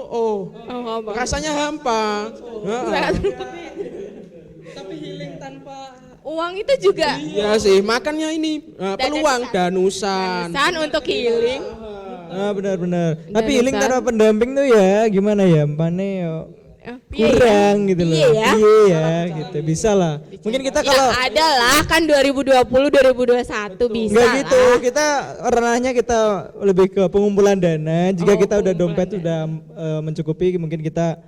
apa? rasanya hampa. Tapi healing tanpa Uang itu juga Iya sih, makanya ini peluang danusan. untuk healing. Benar-benar. Tapi Danusan. healing tanpa pendamping tuh ya gimana ya? Pane yo Piye kurang ya? gitu loh. Piye ya? Iya ya, gitu. Bisa lah. Mungkin kita kalau Ya ada lah kan 2020 2021 bisa enggak gitu, lah. kita ranahnya kita lebih ke pengumpulan dana. Jika kita udah dompet sudah mencukupi, mungkin kita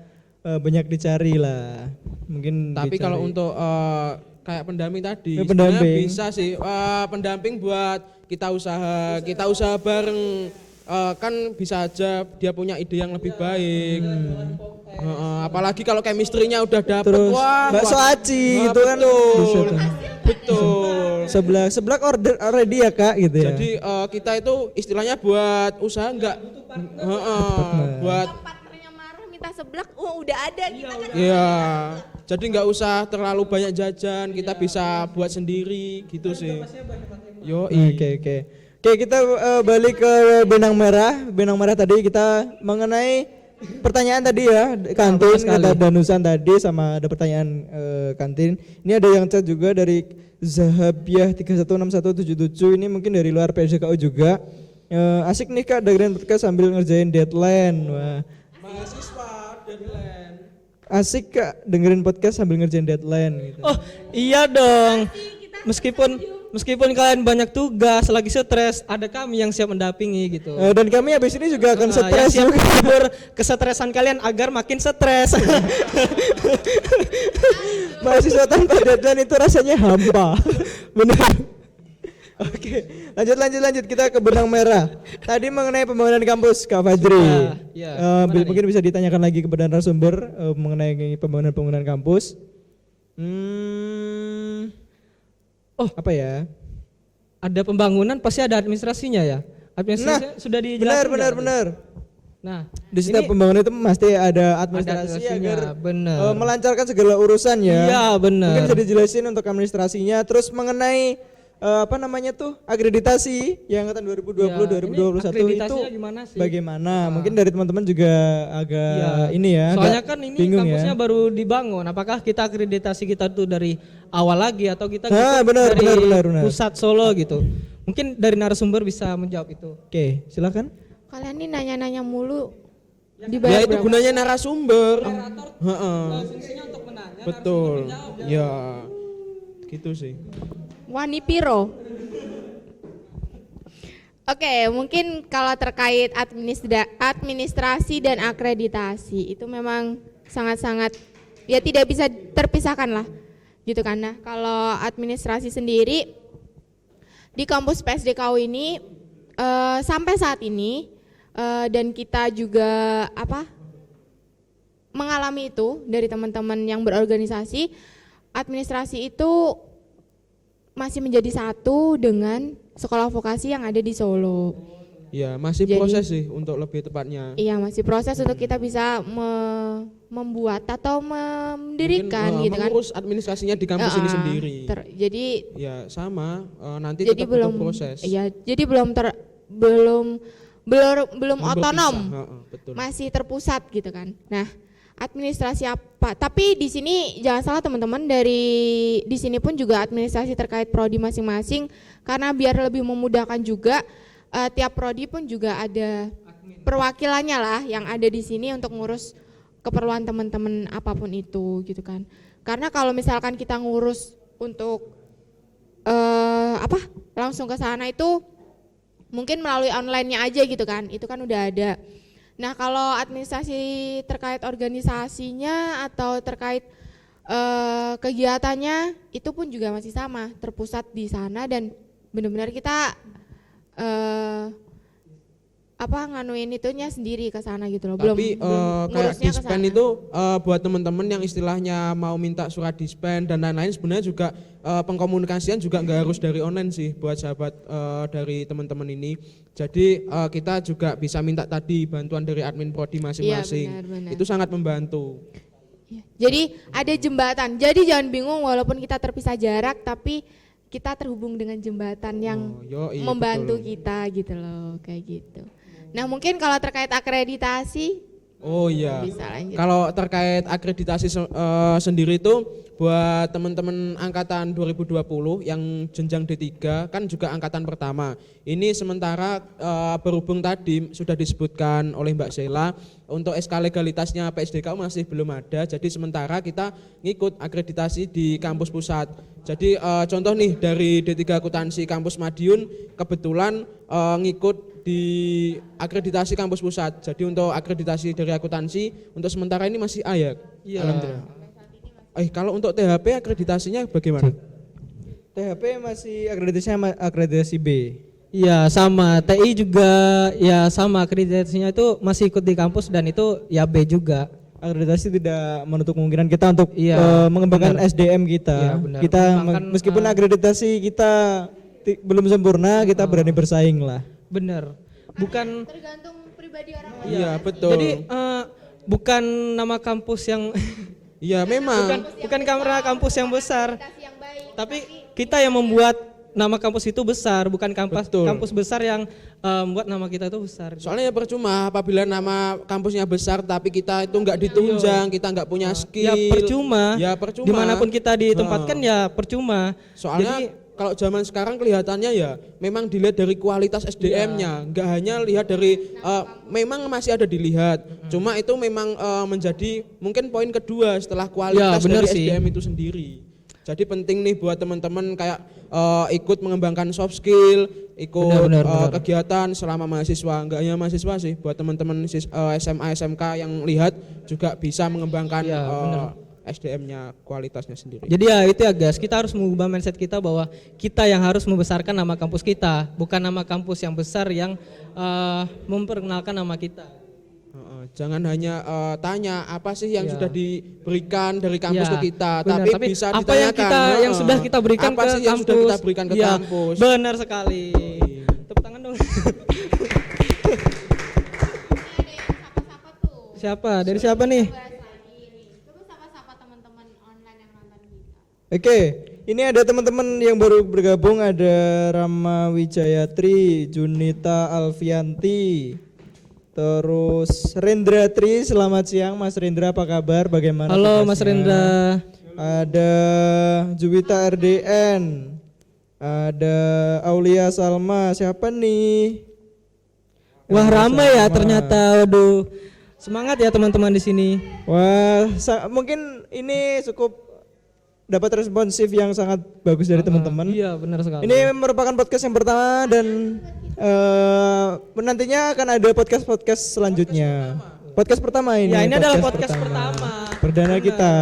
banyak dicari lah. Mungkin Tapi dicari. kalau untuk kayak pendamping tadi, Ya, sebenarnya pendamping. bisa sih pendamping buat kita usaha bareng. Kan bisa aja dia punya ide yang lebih baik. Apalagi kalau chemistry-nya udah dapet, terus wah, bakso wah. aci gitu kan betul. bisa tuh. Betul. Sebelah order ready ya Kak gitu ya. Jadi kita itu istilahnya buat usaha enggak buat Partnernya marah minta seblak, udah ada kita kan. iya. Jadi nggak usah terlalu banyak jajan, kita bisa buat sendiri gitu sih. Oke, kita balik ke benang merah. Benang merah tadi kita mengenai pertanyaan tadi ya, kantin, kata danusan tadi sama ada pertanyaan kantin. Ini ada yang chat juga dari Zahabiah 316177, ini mungkin dari luar PSDKU juga. Asik nih Kak dengerin podcast sambil ngerjain deadline. Wah. Mahasiswa deadline. Asik Kak dengerin podcast sambil ngerjain deadline gitu. Oh iya dong. Meskipun meskipun kalian banyak tugas, lagi stres, ada kami yang siap mendampingi gitu. Dan kami habis ini juga akan Yang stres siap juga. menghibur kesetresan kalian agar makin stres. Mahasiswa tanpa deadline itu rasanya hampa. Benar. Oke, lanjut kita ke benang merah. Tadi mengenai pembangunan kampus Kak Fajri. Ya, Mungkin bisa ditanyakan lagi kepada narasumber mengenai pembangunan kampus. Apa ya? Ada pembangunan pasti ada administrasinya ya. Administrasinya sudah dijelaskan. Benar. Nah, Di setiap pembangunan itu pasti ada administrasi administrasinya, agar benar. melancarkan segala urusan ya. Iya, benar. Mungkin bisa dijelasin untuk administrasinya. Terus mengenai akreditasi yang angkatan 2020 Ya, 2021 ini itu akreditasinya gimana sih? bagaimana? Mungkin dari teman-teman juga agak ini ya. Soalnya agak kan ini bingung kampusnya ya. baru dibangun. Apakah kita akreditasi kita tuh dari awal lagi atau kita Benar, dari benar. pusat Solo gitu? Mungkin dari narasumber bisa menjawab itu. Oke, silakan. Kalian nih nanya-nanya mulu. Ya Dibayar itu berapa? gunanya narasumber. Heeh. Fungsinya untuk menanya. Betul. Ya. Gitu sih. Wani piro? Oke, mungkin kalau terkait administrasi dan akreditasi itu memang sangat-sangat ya tidak bisa terpisahkan lah, gitu kan. Nah, kalau administrasi sendiri di kampus PSDKU ini sampai saat ini dan kita juga mengalami itu dari teman-teman yang berorganisasi, administrasi itu masih menjadi satu dengan sekolah vokasi yang ada di Solo. Ya, masih Jadi- proses sih untuk lebih tepatnya. Iya, masih proses untuk kita bisa membuat atau mendirikan Mungkin, gitu kan. mengurus administrasinya di kampus ini sendiri. Jadi Ya, sama nanti jadi tetap belum butuh proses. Iya, jadi belum Belum otonom. berpisah. Heeh, betul. Masih terpusat gitu kan. Nah, administrasi apa? Tapi di sini jangan salah teman-teman, di sini pun juga administrasi terkait prodi masing-masing, karena biar lebih memudahkan juga tiap prodi pun juga ada perwakilannya lah yang ada di sini untuk ngurus keperluan teman-teman apapun itu gitu kan. Karena kalau misalkan kita ngurus untuk langsung ke sana itu mungkin melalui online-nya aja gitu kan, itu kan udah ada. Nah, kalau administrasi terkait organisasinya atau terkait kegiatannya itu pun juga masih sama, terpusat di sana dan benar-benar kita nganuin itunya sendiri ke sana gitu loh. Tapi kayak ngurusnya ke dispen sana. itu buat teman-teman yang istilahnya mau minta surat dispen dan lain-lain, sebenarnya juga pengkomunikasian juga nggak harus dari online sih buat sahabat dari teman-teman ini. Jadi kita juga bisa minta tadi bantuan dari admin prodi masing-masing. Iya, benar. Itu sangat membantu. Iya. Jadi ada jembatan. Jadi jangan bingung walaupun kita terpisah jarak tapi kita terhubung dengan jembatan yang Yoi, membantu betul. kita gitu loh, kayak gitu. Nah, mungkin kalau terkait akreditasi Oh iya. bisa lanjut. Kalau terkait akreditasi sendiri itu buat teman-teman angkatan 2020 yang jenjang D3 kan juga angkatan pertama. Ini sementara berhubung tadi sudah disebutkan oleh Mbak Sheila, untuk SK legalitasnya PSDKU masih belum ada. Jadi sementara kita ngikut akreditasi di kampus pusat. Jadi contoh nih dari D3 Akuntansi kampus Madiun kebetulan ngikut di akreditasi kampus pusat. Jadi untuk akreditasi dari akuntansi untuk sementara ini masih A ya. Iya. Alhamdulillah. Kalau untuk THP akreditasinya bagaimana? THP masih akreditasi B. Iya, sama. TI juga ya sama, akreditasinya itu masih ikut di kampus dan itu ya B juga. Akreditasi tidak menutup kemungkinan kita untuk Iya, mengembangkan benar. SDM kita. Iya, benar. Kita Mengembangkan, meskipun akreditasi kita belum sempurna, kita berani bersaing lah. Bener. Bukan tergantung pribadi orang lain. Iya, betul. jadi bukan nama kampus yang Iya, memang. bukan karena kampus yang besar, Yang baik. tapi kita yang membuat nama kampus itu besar, bukan Betul. kampus besar yang membuat nama kita itu besar. Soalnya ya percuma apabila nama kampusnya besar tapi kita itu nggak ditunjang, kita nggak punya skill. Ya percuma. Ya percuma. Dimanapun kita ditempatkan ya percuma. Soalnya kalau zaman sekarang kelihatannya ya memang dilihat dari kualitas SDM-nya, nggak hanya lihat dari memang masih ada dilihat. Cuma itu memang menjadi mungkin poin kedua setelah kualitas benar dari sih. SDM itu sendiri. Jadi penting nih buat teman-teman kayak ikut mengembangkan soft skill, ikut Benar. kegiatan selama mahasiswa. Enggak hanya mahasiswa sih, buat teman-teman SMA SMK yang lihat juga bisa mengembangkan Iya, benar. SDM-nya, kualitasnya sendiri. Jadi ya itu ya guys, kita harus mengubah mindset kita bahwa kita yang harus membesarkan nama kampus kita, bukan nama kampus yang besar yang memperkenalkan nama kita. Jangan hanya tanya apa sih yang Ya. sudah diberikan dari kampus Ya, ke kita, benar. tapi bisa apa ditanyakan yang sudah kita berikan apa ke sih yang kampus. sudah kita berikan ke Ya, kampus. benar sekali. Tepuk tangan dong. Siapa? Dari siapa nih? Oke, ini ada teman-teman yang baru bergabung, ada Rama Wijayatri, Junita Alfianti, terus Rendra Tri. Selamat siang Mas Rendra, apa kabar? Bagaimana? Halo Mas tugasnya? Rendra. Ada Juwita RDN, ada Aulia Salma. Siapa nih? Wah, Aulia ramai ya Salma. ternyata. Waduh. Semangat ya teman-teman di sini. Wah, mungkin ini cukup dapat responsif yang sangat bagus dari teman-teman. Iya, benar sekali. Ini merupakan podcast yang pertama dan nantinya akan ada podcast selanjutnya. Podcast pertama ini. Ya, ini adalah podcast pertama. Perdana Benar. kita.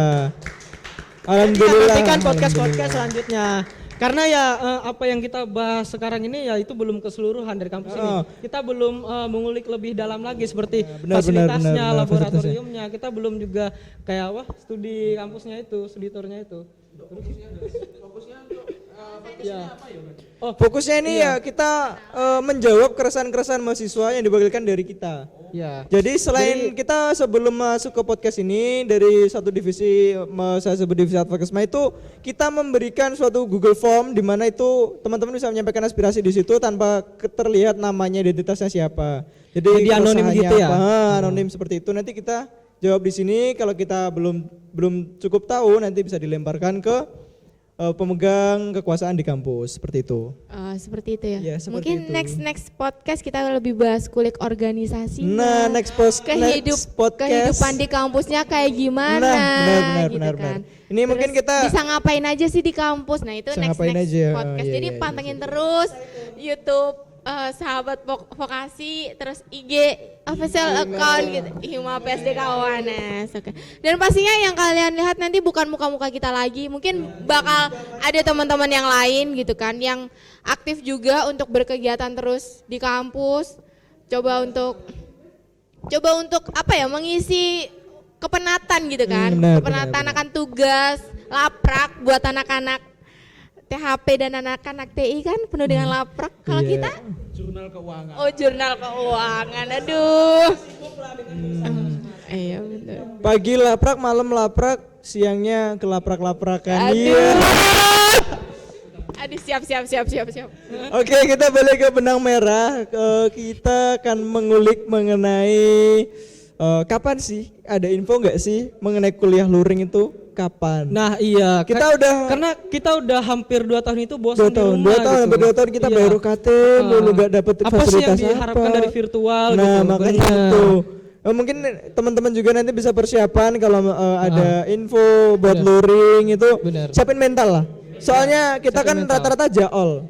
Kita Alhamdulillah. nantikan podcast alhamdulillah. selanjutnya. Karena ya apa yang kita bahas sekarang ini ya itu belum keseluruhan dari kampus ini. Kita belum mengulik lebih dalam lagi seperti benar, fasilitasnya, benar, laboratoriumnya. Kita belum juga kayak studi kampusnya itu, studi tournya itu. Fokusnya ini ya kita menjawab keresahan-keresahan mahasiswa yang diwakilkan dari kita. Ya. Jadi selain kita sebelum masuk ke podcast ini dari satu divisi, saya sebut divisi advokasma, itu kita memberikan suatu Google Form di mana itu teman-teman bisa menyampaikan aspirasi di situ tanpa terlihat namanya, identitasnya siapa. Jadi anonim keresahannya gitu ya? apa, anonim seperti itu. Nanti kita jawab di sini. Kalau kita belum cukup tahu, nanti bisa dilemparkan ke pemegang kekuasaan di kampus seperti itu. Seperti itu ya. Ya, seperti Mungkin itu. next podcast kita lebih bahas kulik organisasi. Nah, next podcast. Kehidupan di kampusnya kayak gimana? Nah, gitu benar. kan. Ini mungkin Terus kita bisa ngapain aja sih di kampus. Nah, itu Bisa next ngapain aja. Oh, podcast. iya, Jadi iya, pantengin terus YouTube sahabat vokasi, terus IG official account gitu, Hima PSDK UNS. Oke. Dan pastinya yang kalian lihat nanti bukan muka-muka kita lagi, mungkin bakal ada teman-teman yang lain gitu kan, yang aktif juga untuk berkegiatan terus di kampus. Coba untuk apa ya, mengisi kepenatan gitu kan, Benar, kepenatan benar. akan tugas laprak buat anak-anak THP dan anak-anak TI kan penuh dengan laprak. Kalau Iya. kita Jurnal keuangan. jurnal keuangan, aduh. Iya betul. pagi laprak, malam laprak, siangnya kelaprak-laprakan. Aduh. Iya. Aduh, siap. Oke, kita balik ke benang merah. Kita akan mengulik mengenai kapan sih, ada info nggak sih mengenai kuliah luring itu kapan? Nah, iya. Karena kita udah hampir 2 tahun itu bosan di rumah. 2 tahun, gitu. sampai 2 tahun kita Iya. bayar UKT, mulu nggak dapet Apa sih yang fasilitas diharapkan apa. dari virtual Nah, gitu. makanya Benar. itu. Mungkin teman-teman juga nanti bisa persiapan kalau ada info buat Benar. luring itu, Benar. siapin mental lah. Soalnya kita Siapin kan mental. rata-rata jaol,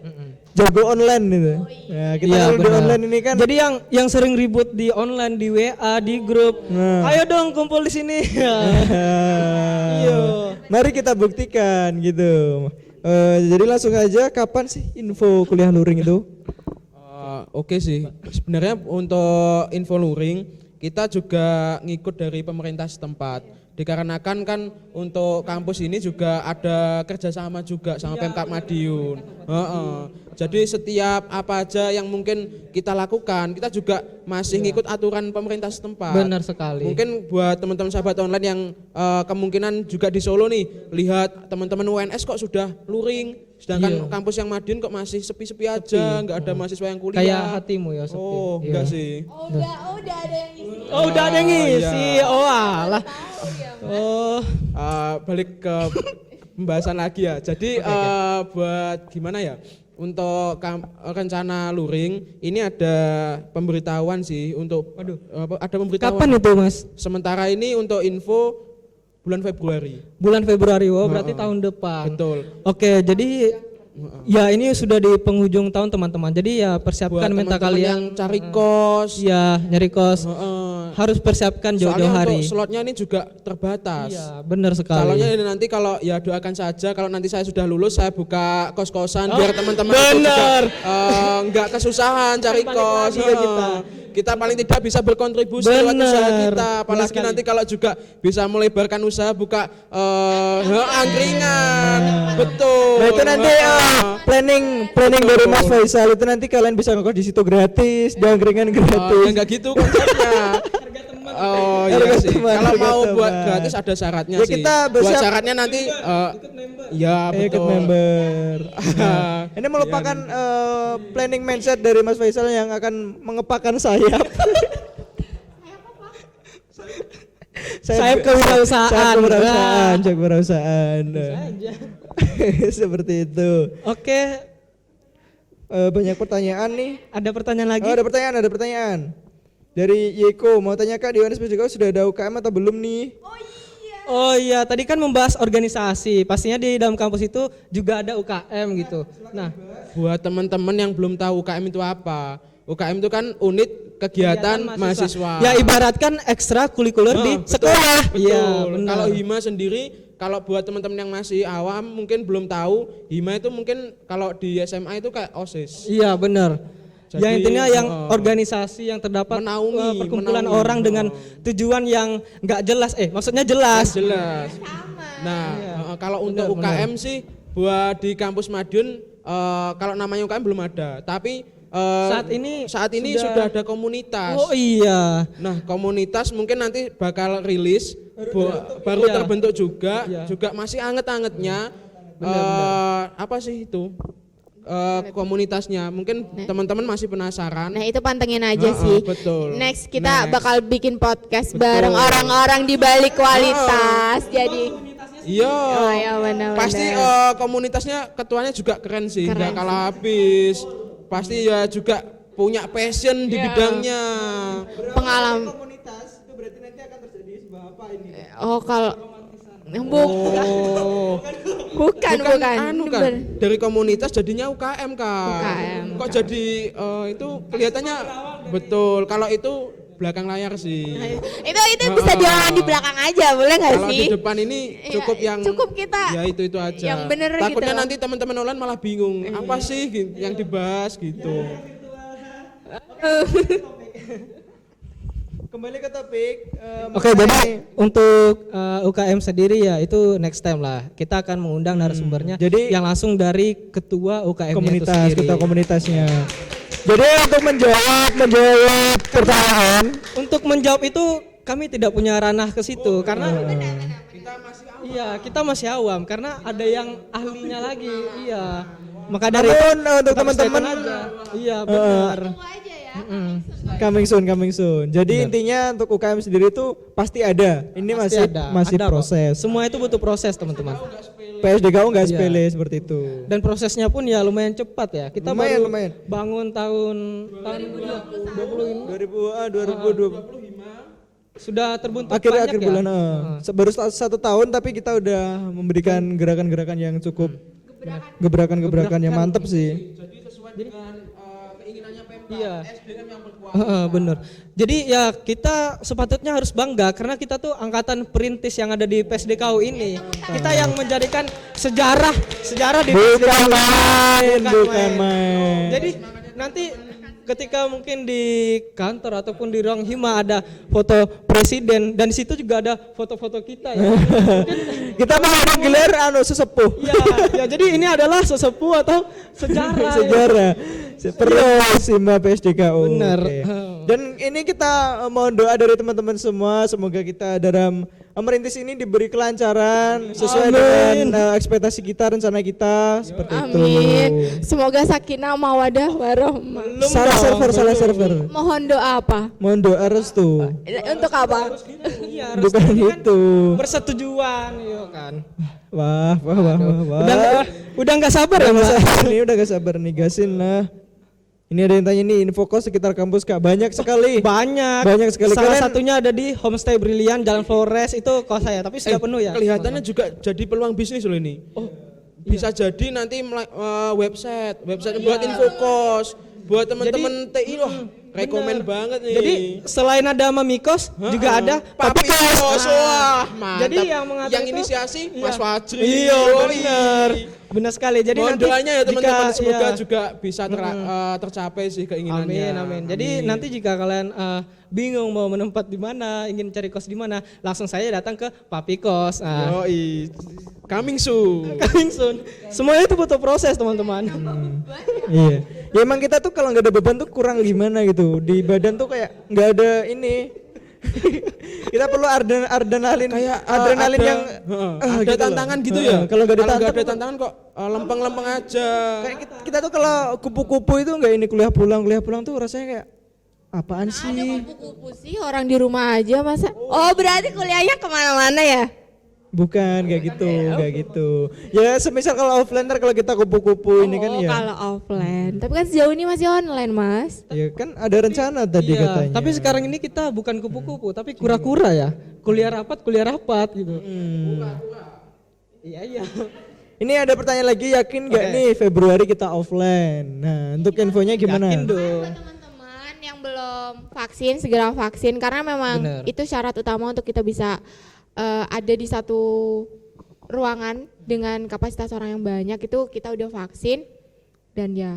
jago online gitu. Ya, kita Iya, kalau di benar. online ini kan. Jadi yang sering ribut di online, di WA, di grup. Nah. Ayo dong kumpul di sini. Iya. Mari kita buktikan gitu. Jadi langsung aja, kapan sih info kuliah luring itu? Oke sih, sebenarnya untuk info luring kita juga ngikut dari pemerintah setempat. Dikarenakan kan untuk kampus ini juga ada kerjasama juga sama Pemkab Madiun. Jadi setiap apa aja yang mungkin kita lakukan, kita juga masih ngikut aturan pemerintah setempat. Benar sekali. Mungkin buat teman-teman sahabat online yang kemungkinan juga di Solo nih, lihat teman-teman UNS kok sudah luring, sedangkan Iya. kampus yang Madiun kok masih sepi-sepi aja, nggak ada mahasiswa yang kuliah. Kayak hatimu ya sepi. Oh, Iya. enggak sih. Udah ada yang isi. Oh, udah ada yang ngisi. iya. Oh, alah. Oh, Balik ke pembahasan lagi ya. Jadi buat gimana ya? Untuk rencana luring ini ada pemberitahuan sih untuk ada pemberitahuan. kapan itu, Mas? Sementara ini untuk info bulan Februari. Bulan Februari, berarti tahun depan. Betul. Oke, jadi ya ini sudah di penghujung tahun teman-teman. Jadi ya persiapkan Buat mental teman-teman yang kalian. cari kos. Ya, nyari kos. Harus persiapkan jauh-jauh Soalnya hari. untuk slotnya ini juga terbatas. Iya, benar sekali. Calonnya ini nanti kalau ya doakan saja kalau nanti saya sudah lulus saya buka kos-kosan biar teman-teman itu juga nggak kesusahan cari kos. lagi ya Kita paling tidak bisa berkontribusi lewat Bener. usaha kita. Bener Apalagi sekali. nanti kalau juga bisa melebarkan usaha buka angkringan. Betul. Nah itu nanti planning dari Mas Faisal itu nanti kalian bisa ngekos di situ gratis, di angkringan Ya gratis. enggak gitu konsepnya. Oh iya Harga sih. teman, Kalau harga mau buat teman. gratis ada syaratnya Ya, sih. kita Buat bersiap- syaratnya nanti ya Ikut betul. member. Nah, ini merupakan planning mindset dari Mas Faisal yang akan mengepakkan sayap. Sayap kewirausahaan. Sayap kewirausahaan. Seperti itu. Oke, Banyak pertanyaan nih. ada pertanyaan lagi? Oh, ada pertanyaan. Dari Yeko mau tanya Kak, di UNS PSDKU sudah ada UKM atau belum nih? Oh iya, tadi kan membahas organisasi. Pastinya di dalam kampus itu juga ada UKM gitu. Nah, Buat teman-teman yang belum tahu UKM itu apa? UKM itu kan unit kegiatan mahasiswa. Ya ibaratkan ekstra kurikuler di Betul, sekolah. betul. Iya, benar. Kalau Hima sendiri, kalau buat teman-teman yang masih awam mungkin belum tahu, Hima itu mungkin kalau di SMA itu kayak OSIS. Iya, benar. Jadi, Yang intinya yang organisasi yang terdapat menaungi, perkumpulan menaungi. orang dengan tujuan yang nggak jelas. Maksudnya jelas. Jelas. Nah, kalau untuk UKM sih buat di kampus Madiun kalau namanya UKM belum ada, tapi saat ini sudah ada komunitas. Oh iya. Nah, komunitas mungkin nanti bakal rilis baru Iya. terbentuk juga, Iya. juga masih anget-angetnya. Apa sih itu? Komunitasnya mungkin teman-teman masih penasaran. Nah itu pantengin aja sih. Betul. Next kita Next. bakal bikin podcast Betul. bareng orang-orang di balik kualitas. Jadi Iya. Oh, iya, benar-benar. Pasti komunitasnya ketuanya juga keren sih, Keren nggak sih. kalah habis. Pasti ya juga punya passion di Iya. bidangnya. pengalaman. Komunitas itu berarti nanti akan terjadi sebuah apa ini? Oh kalau bukan. Anu kan, Bener. dari komunitas jadinya UKM kan. UKM. Kok jadi itu kelihatannya betul. Kalau itu belakang layar sih. Itu bisa jualan di belakang aja, boleh nggak Kalau sih? di depan ini Iya, cukup yang cukup kita ya itu aja. yang bener Takutnya gitu. nanti teman-teman online malah bingung apa sih yang dibahas gitu. Kembali ke topik. Oke, jadi untuk UKM sendiri ya itu next time lah. Kita akan mengundang narasumbernya Jadi- yang langsung dari ketua UKM itu komunitas, sendiri. ketua komunitasnya. Jadi untuk menjawab pertanyaan, Untuk menjawab itu kami tidak punya ranah ke situ karena kita masih awam karena ada yang ahlinya lagi. Iya. Maka dari itu namun untuk kita teman-teman stay tune aja. Iya, benar. coming soon. Jadi intinya untuk UKM sendiri itu pasti ada. Ini Pasti masih ada kok. proses. Semua itu butuh proses, teman-teman. PSDKU nggak Iya. sepele seperti itu. Dan prosesnya pun ya lumayan cepat ya. Kita baru Lumayan. bangun tahun 20 ini 2020 sudah terbentuk akhir banyak ya. bulan. Baru satu tahun tapi kita udah memberikan gerakan-gerakan yang cukup gebrakan-gebrakan yang mantep sih. Iya. Bener. Jadi ya kita sepatutnya harus bangga karena kita tuh angkatan perintis yang ada di PSDKU ini. Kita yang menjadikan sejarah di Bukan PSDKU. main. Jadi nanti ketika mungkin di kantor ataupun di ruang hima ada foto presiden dan di situ juga ada foto-foto kita ya. Kita mau gelar sesepuh. Ya, jadi ini adalah sesepuh atau sejarah. Sejarah. Perlu Sima PSDKU. Benar. Oke. Dan ini kita mohon doa dari teman-teman semua, semoga kita dalam merintis ini diberi kelancaran sesuai dengan ekspektasi kita, rencana kita seperti itu. Amin. Semoga sakinah mawadah warohmah. Salah server. Mohon doa apa? Mohon doa restu. Untuk apa? Iya, Bukan itu. bersetujuan ya kan. Wah. Udah nggak sabar ya, Mbak? Ini udah gak sabar nih, gasin lah. Ini ada yang tanya nih, info kos sekitar kampus Kak, banyak sekali. Banyak sekali. Salah Kalian- satunya ada di Homestay Brilian Jalan Flores, itu kos saya, tapi sudah penuh ya. Kelihatannya juga jadi peluang bisnis loh ini. Bisa jadi nanti website buat info kos, buat teman-teman TI loh. Rekomen banget nih. Jadi selain ada Mami Kos, juga ada Papi Kos. Wah, mantap. Jadi yang mengatur yang itu- inisiasi Iya. Mas Fajri. Iya, Yoi. benar. Benar sekali. Jadi Mohon nanti doanya ya teman-teman, jika- semoga iya. juga bisa tercapai sih keinginannya. Amin. Jadi nanti jika kalian bingung mau menempat di mana, ingin cari kos di mana, langsung saja datang ke Papi Kos. Yoi. Coming soon. Coming soon. Semuanya itu butuh proses, teman-teman. Iya. Ya emang kita tuh kalau nggak ada beban tuh kurang gimana gitu. Di badan tuh kayak nggak ada ini. Kita perlu adrenalin Kayak adrenalin ada- yang ada gitu loh. tantangan gitu ya. Kalau nggak ada nggak tantangan, ada tantangan kok lempeng-lempeng aja. kayak kita tuh kalau kupu-kupu itu nggak ini kuliah pulang tuh rasanya kayak apaan Ada sih? kupu-kupu sih orang di rumah aja masa. Oh berarti kuliahnya kemana-mana ya? Bukan kayak gitu, kayak gitu. Ya semisal kalau offline ntar kalau kita kupu-kupu ini kan ya. Kalau offline. Tapi kan sejauh ini masih online mas. Ya kan ada rencana tadi Iya, katanya. tapi sekarang ini kita bukan kupu-kupu, tapi kura-kura ya. Kuliah rapat gitu. Iya. Ini ada pertanyaan lagi, yakin nggak nih Februari kita offline? Nah untuk infonya gimana? Yakin dong. Buat teman-teman yang belum vaksin segera vaksin karena memang Bener. itu syarat utama untuk kita bisa ada di satu ruangan dengan kapasitas orang yang banyak itu kita udah vaksin dan ya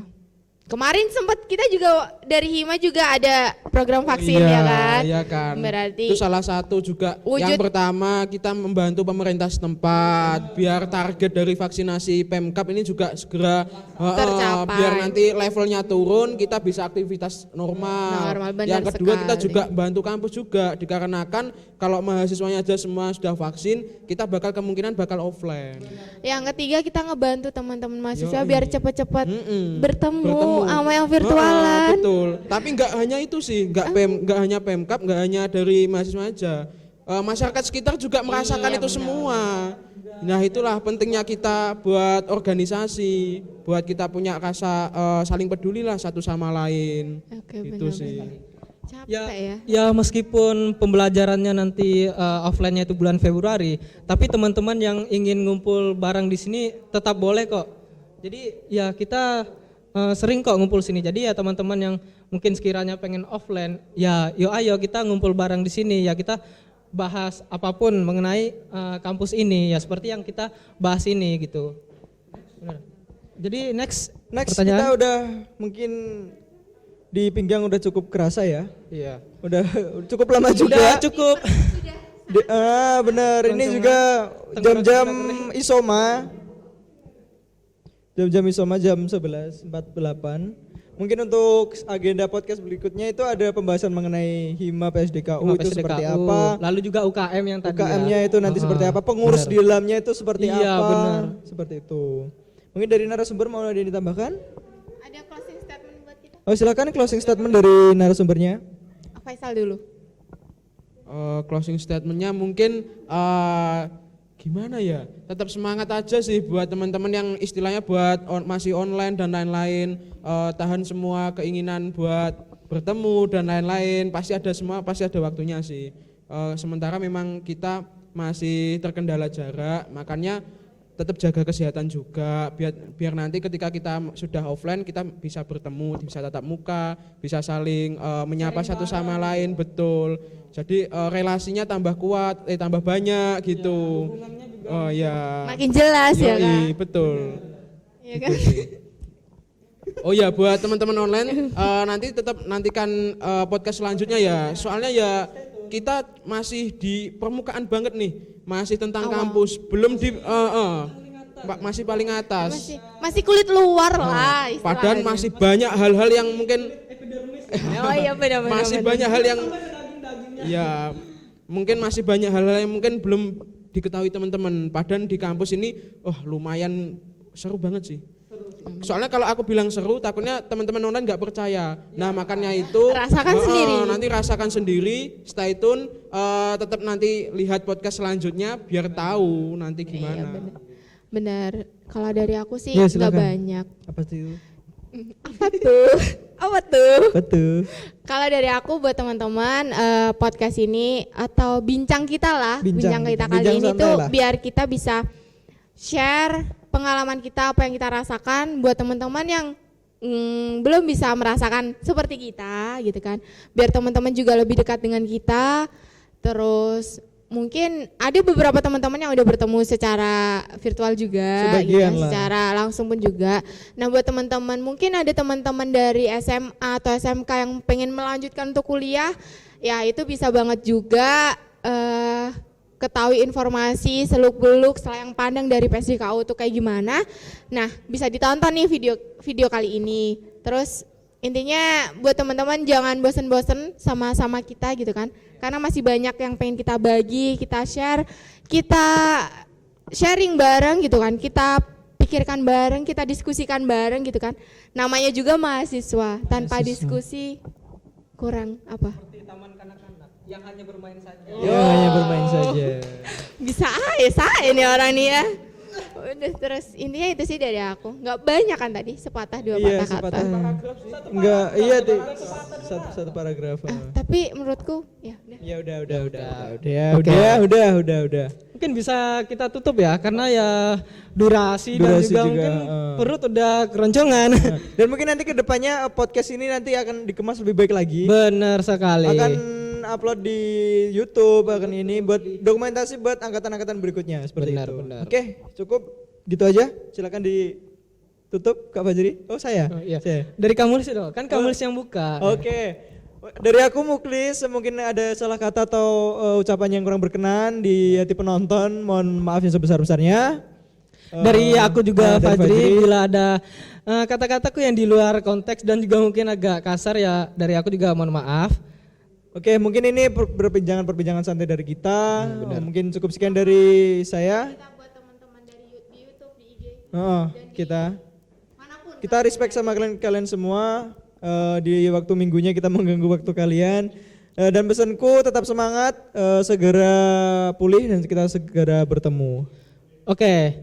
kemarin sempat kita juga dari Hima juga ada program vaksin ya kan? Iya kan. Berarti itu salah satu juga yang wujud- pertama kita membantu pemerintah setempat biar target dari vaksinasi Pemkap ini juga segera Tercapai. biar nanti levelnya turun kita bisa aktivitas normal. Normal, benar Yang kedua kita sekali. juga bantu kampus juga dikarenakan kalau mahasiswanya aja semua sudah vaksin kita kemungkinan bakal offline. yang ketiga kita ngebantu teman-teman mahasiswa Yoi. biar cepet-cepet Mm-mm. bertemu sama yang virtualan. Betul. Tapi nggak hanya itu sih, nggak hanya Pemkap, nggak hanya dari mahasiswa aja. Masyarakat sekitar juga merasakan itu semua. Nah itulah pentingnya kita buat organisasi, buat kita punya rasa saling peduli lah satu sama lain. Oke, Itu benar-benar. sih. Capek ya. Ya meskipun pembelajarannya nanti offline-nya itu bulan Februari, tapi teman-teman yang ingin ngumpul bareng di sini tetap boleh kok. Jadi ya kita sering kok ngumpul sini. Jadi ya teman-teman yang mungkin sekiranya pengen offline, ya yuk ayo kita ngumpul bareng di sini. Ya kita bahas apapun mengenai kampus ini ya seperti yang kita bahas ini gitu. Benar. Jadi next Next pertanyaan. kita udah mungkin di pinggang udah cukup kerasa ya. Iya. Udah cukup lama juga. Udah cukup. Bener, ini juga jam-jam isoma. Jam-jam isoma jam 11.48. Mungkin untuk agenda podcast berikutnya itu ada pembahasan mengenai Hima PSDKU Hima itu seperti PSDKU, apa. lalu juga UKM yang tadi UKM-nya ya. itu nanti seperti apa, pengurus benar. di dalamnya itu seperti Iya, apa. benar. Seperti itu. Mungkin dari narasumber mau ada yang ditambahkan? Ada closing statement buat kita? Oh silakan closing statement dari narasumbernya. Faisal dulu. Closing statementnya mungkin gimana ya, tetap semangat aja sih buat teman-teman yang istilahnya buat masih online dan lain-lain, tahan semua keinginan buat bertemu dan lain-lain, pasti ada waktunya sih. Sementara memang kita masih terkendala jarak, makanya tetap jaga kesehatan juga biar nanti ketika kita sudah offline kita bisa bertemu, bisa tatap muka, bisa saling menyapa satu sama lain, betul. Jadi relasinya tambah kuat, tambah banyak gitu. Oh ya. Makin jelas ya kan? Betul. Iya kan? Oh ya, buat teman-teman online nanti tetap nantikan podcast selanjutnya ya. Soalnya ya kita masih di permukaan banget nih, masih tentang kampus, belum di masih paling atas. Masih kulit luar lah. Padahal istilahnya. masih banyak hal-hal yang mungkin Oh iya benar-benar. masih banyak hal yang ya mungkin masih banyak hal-hal yang mungkin belum diketahui teman-teman. Padahal di kampus ini lumayan seru banget sih. Soalnya kalau aku bilang seru, takutnya teman-teman online nggak percaya. Nah makanya itu Rasakan sendiri. Nanti rasakan sendiri. Stay tune. Tetap nanti lihat podcast selanjutnya biar tahu nanti Iya, gimana. benar. Kalau dari aku sih Ya, nggak silakan. banyak. Apa sih itu? Apa tuh? Apa tuh? Betul. Kalau dari aku buat teman-teman podcast ini atau bincang kita lah, bincang kita kali bincang ini santai tuh lah. biar kita bisa share pengalaman kita, apa yang kita rasakan buat teman-teman yang belum bisa merasakan seperti kita gitu kan. Biar teman-teman juga lebih dekat dengan kita. Terus mungkin ada beberapa teman-teman yang udah bertemu secara virtual juga, Sebagian gitu, lah. secara langsung pun juga. Nah buat teman-teman, mungkin ada teman-teman dari SMA atau SMK yang pengen melanjutkan untuk kuliah, ya itu bisa banget juga ketahui informasi seluk-beluk selayang pandang dari PSDKU itu kayak gimana. Nah bisa ditonton nih video kali ini. Terus intinya buat teman-teman jangan bosen-bosen sama kita gitu kan, karena masih banyak yang pengen kita bagi, kita share, kita sharing bareng gitu kan, kita pikirkan bareng, kita diskusikan bareng gitu kan. Namanya juga mahasiswa, tanpa diskusi kurang apa? Seperti taman kanak-kanak yang hanya bermain saja. Ya, hanya bermain saja. Bisa saya nih orang nih ya. Udah, terus intinya itu sih dari aku. Nggak banyak kan tadi, sepatah dua Iya, patah kata. sepatah. Enggak, iya deh. Satu paragraf. Tapi menurutku ya udah. Ya udah. Oke. Udah. Mungkin bisa kita tutup ya karena ya durasi dan Durasi juga, juga, mungkin perut udah keroncongan. Dan mungkin nanti ke depannya podcast ini nanti akan dikemas lebih baik lagi. Benar sekali. Akan upload di YouTube, akan ini buat dokumentasi buat angkatan-angkatan berikutnya seperti Benar, itu. benar. Oke, cukup gitu aja. Silakan ditutup Kak Fajri. Oh, saya. Oh, iya. Saya. Dari Kamulis dong, kan Kamulis yang buka. Oke. Dari aku Muklis, mungkin ada salah kata atau ucapan yang kurang berkenan di hati penonton, mohon maaf yang sebesar-besarnya. Dari aku juga dari Fajri, bila ada kata-kataku yang di luar konteks dan juga mungkin agak kasar ya dari aku juga mohon maaf. Oke, mungkin ini perbincangan santai dari kita. Mungkin cukup sekian dari saya. Kita buat teman-teman dari di YouTube, di IG, Kita respect sama kalian semua. Di waktu minggunya kita mengganggu waktu kalian. Dan pesanku tetap semangat, segera pulih dan kita segera bertemu. Oke.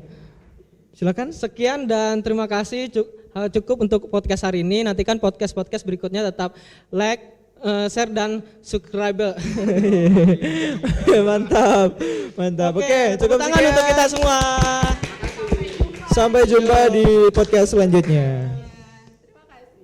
Silakan. Sekian dan terima kasih cukup untuk podcast hari ini. Nantikan podcast-podcast berikutnya tetap like, share dan subscribe. Mantap. Oke, cukup tepuk tangan sekian. untuk kita semua. Sampai jumpa di podcast selanjutnya.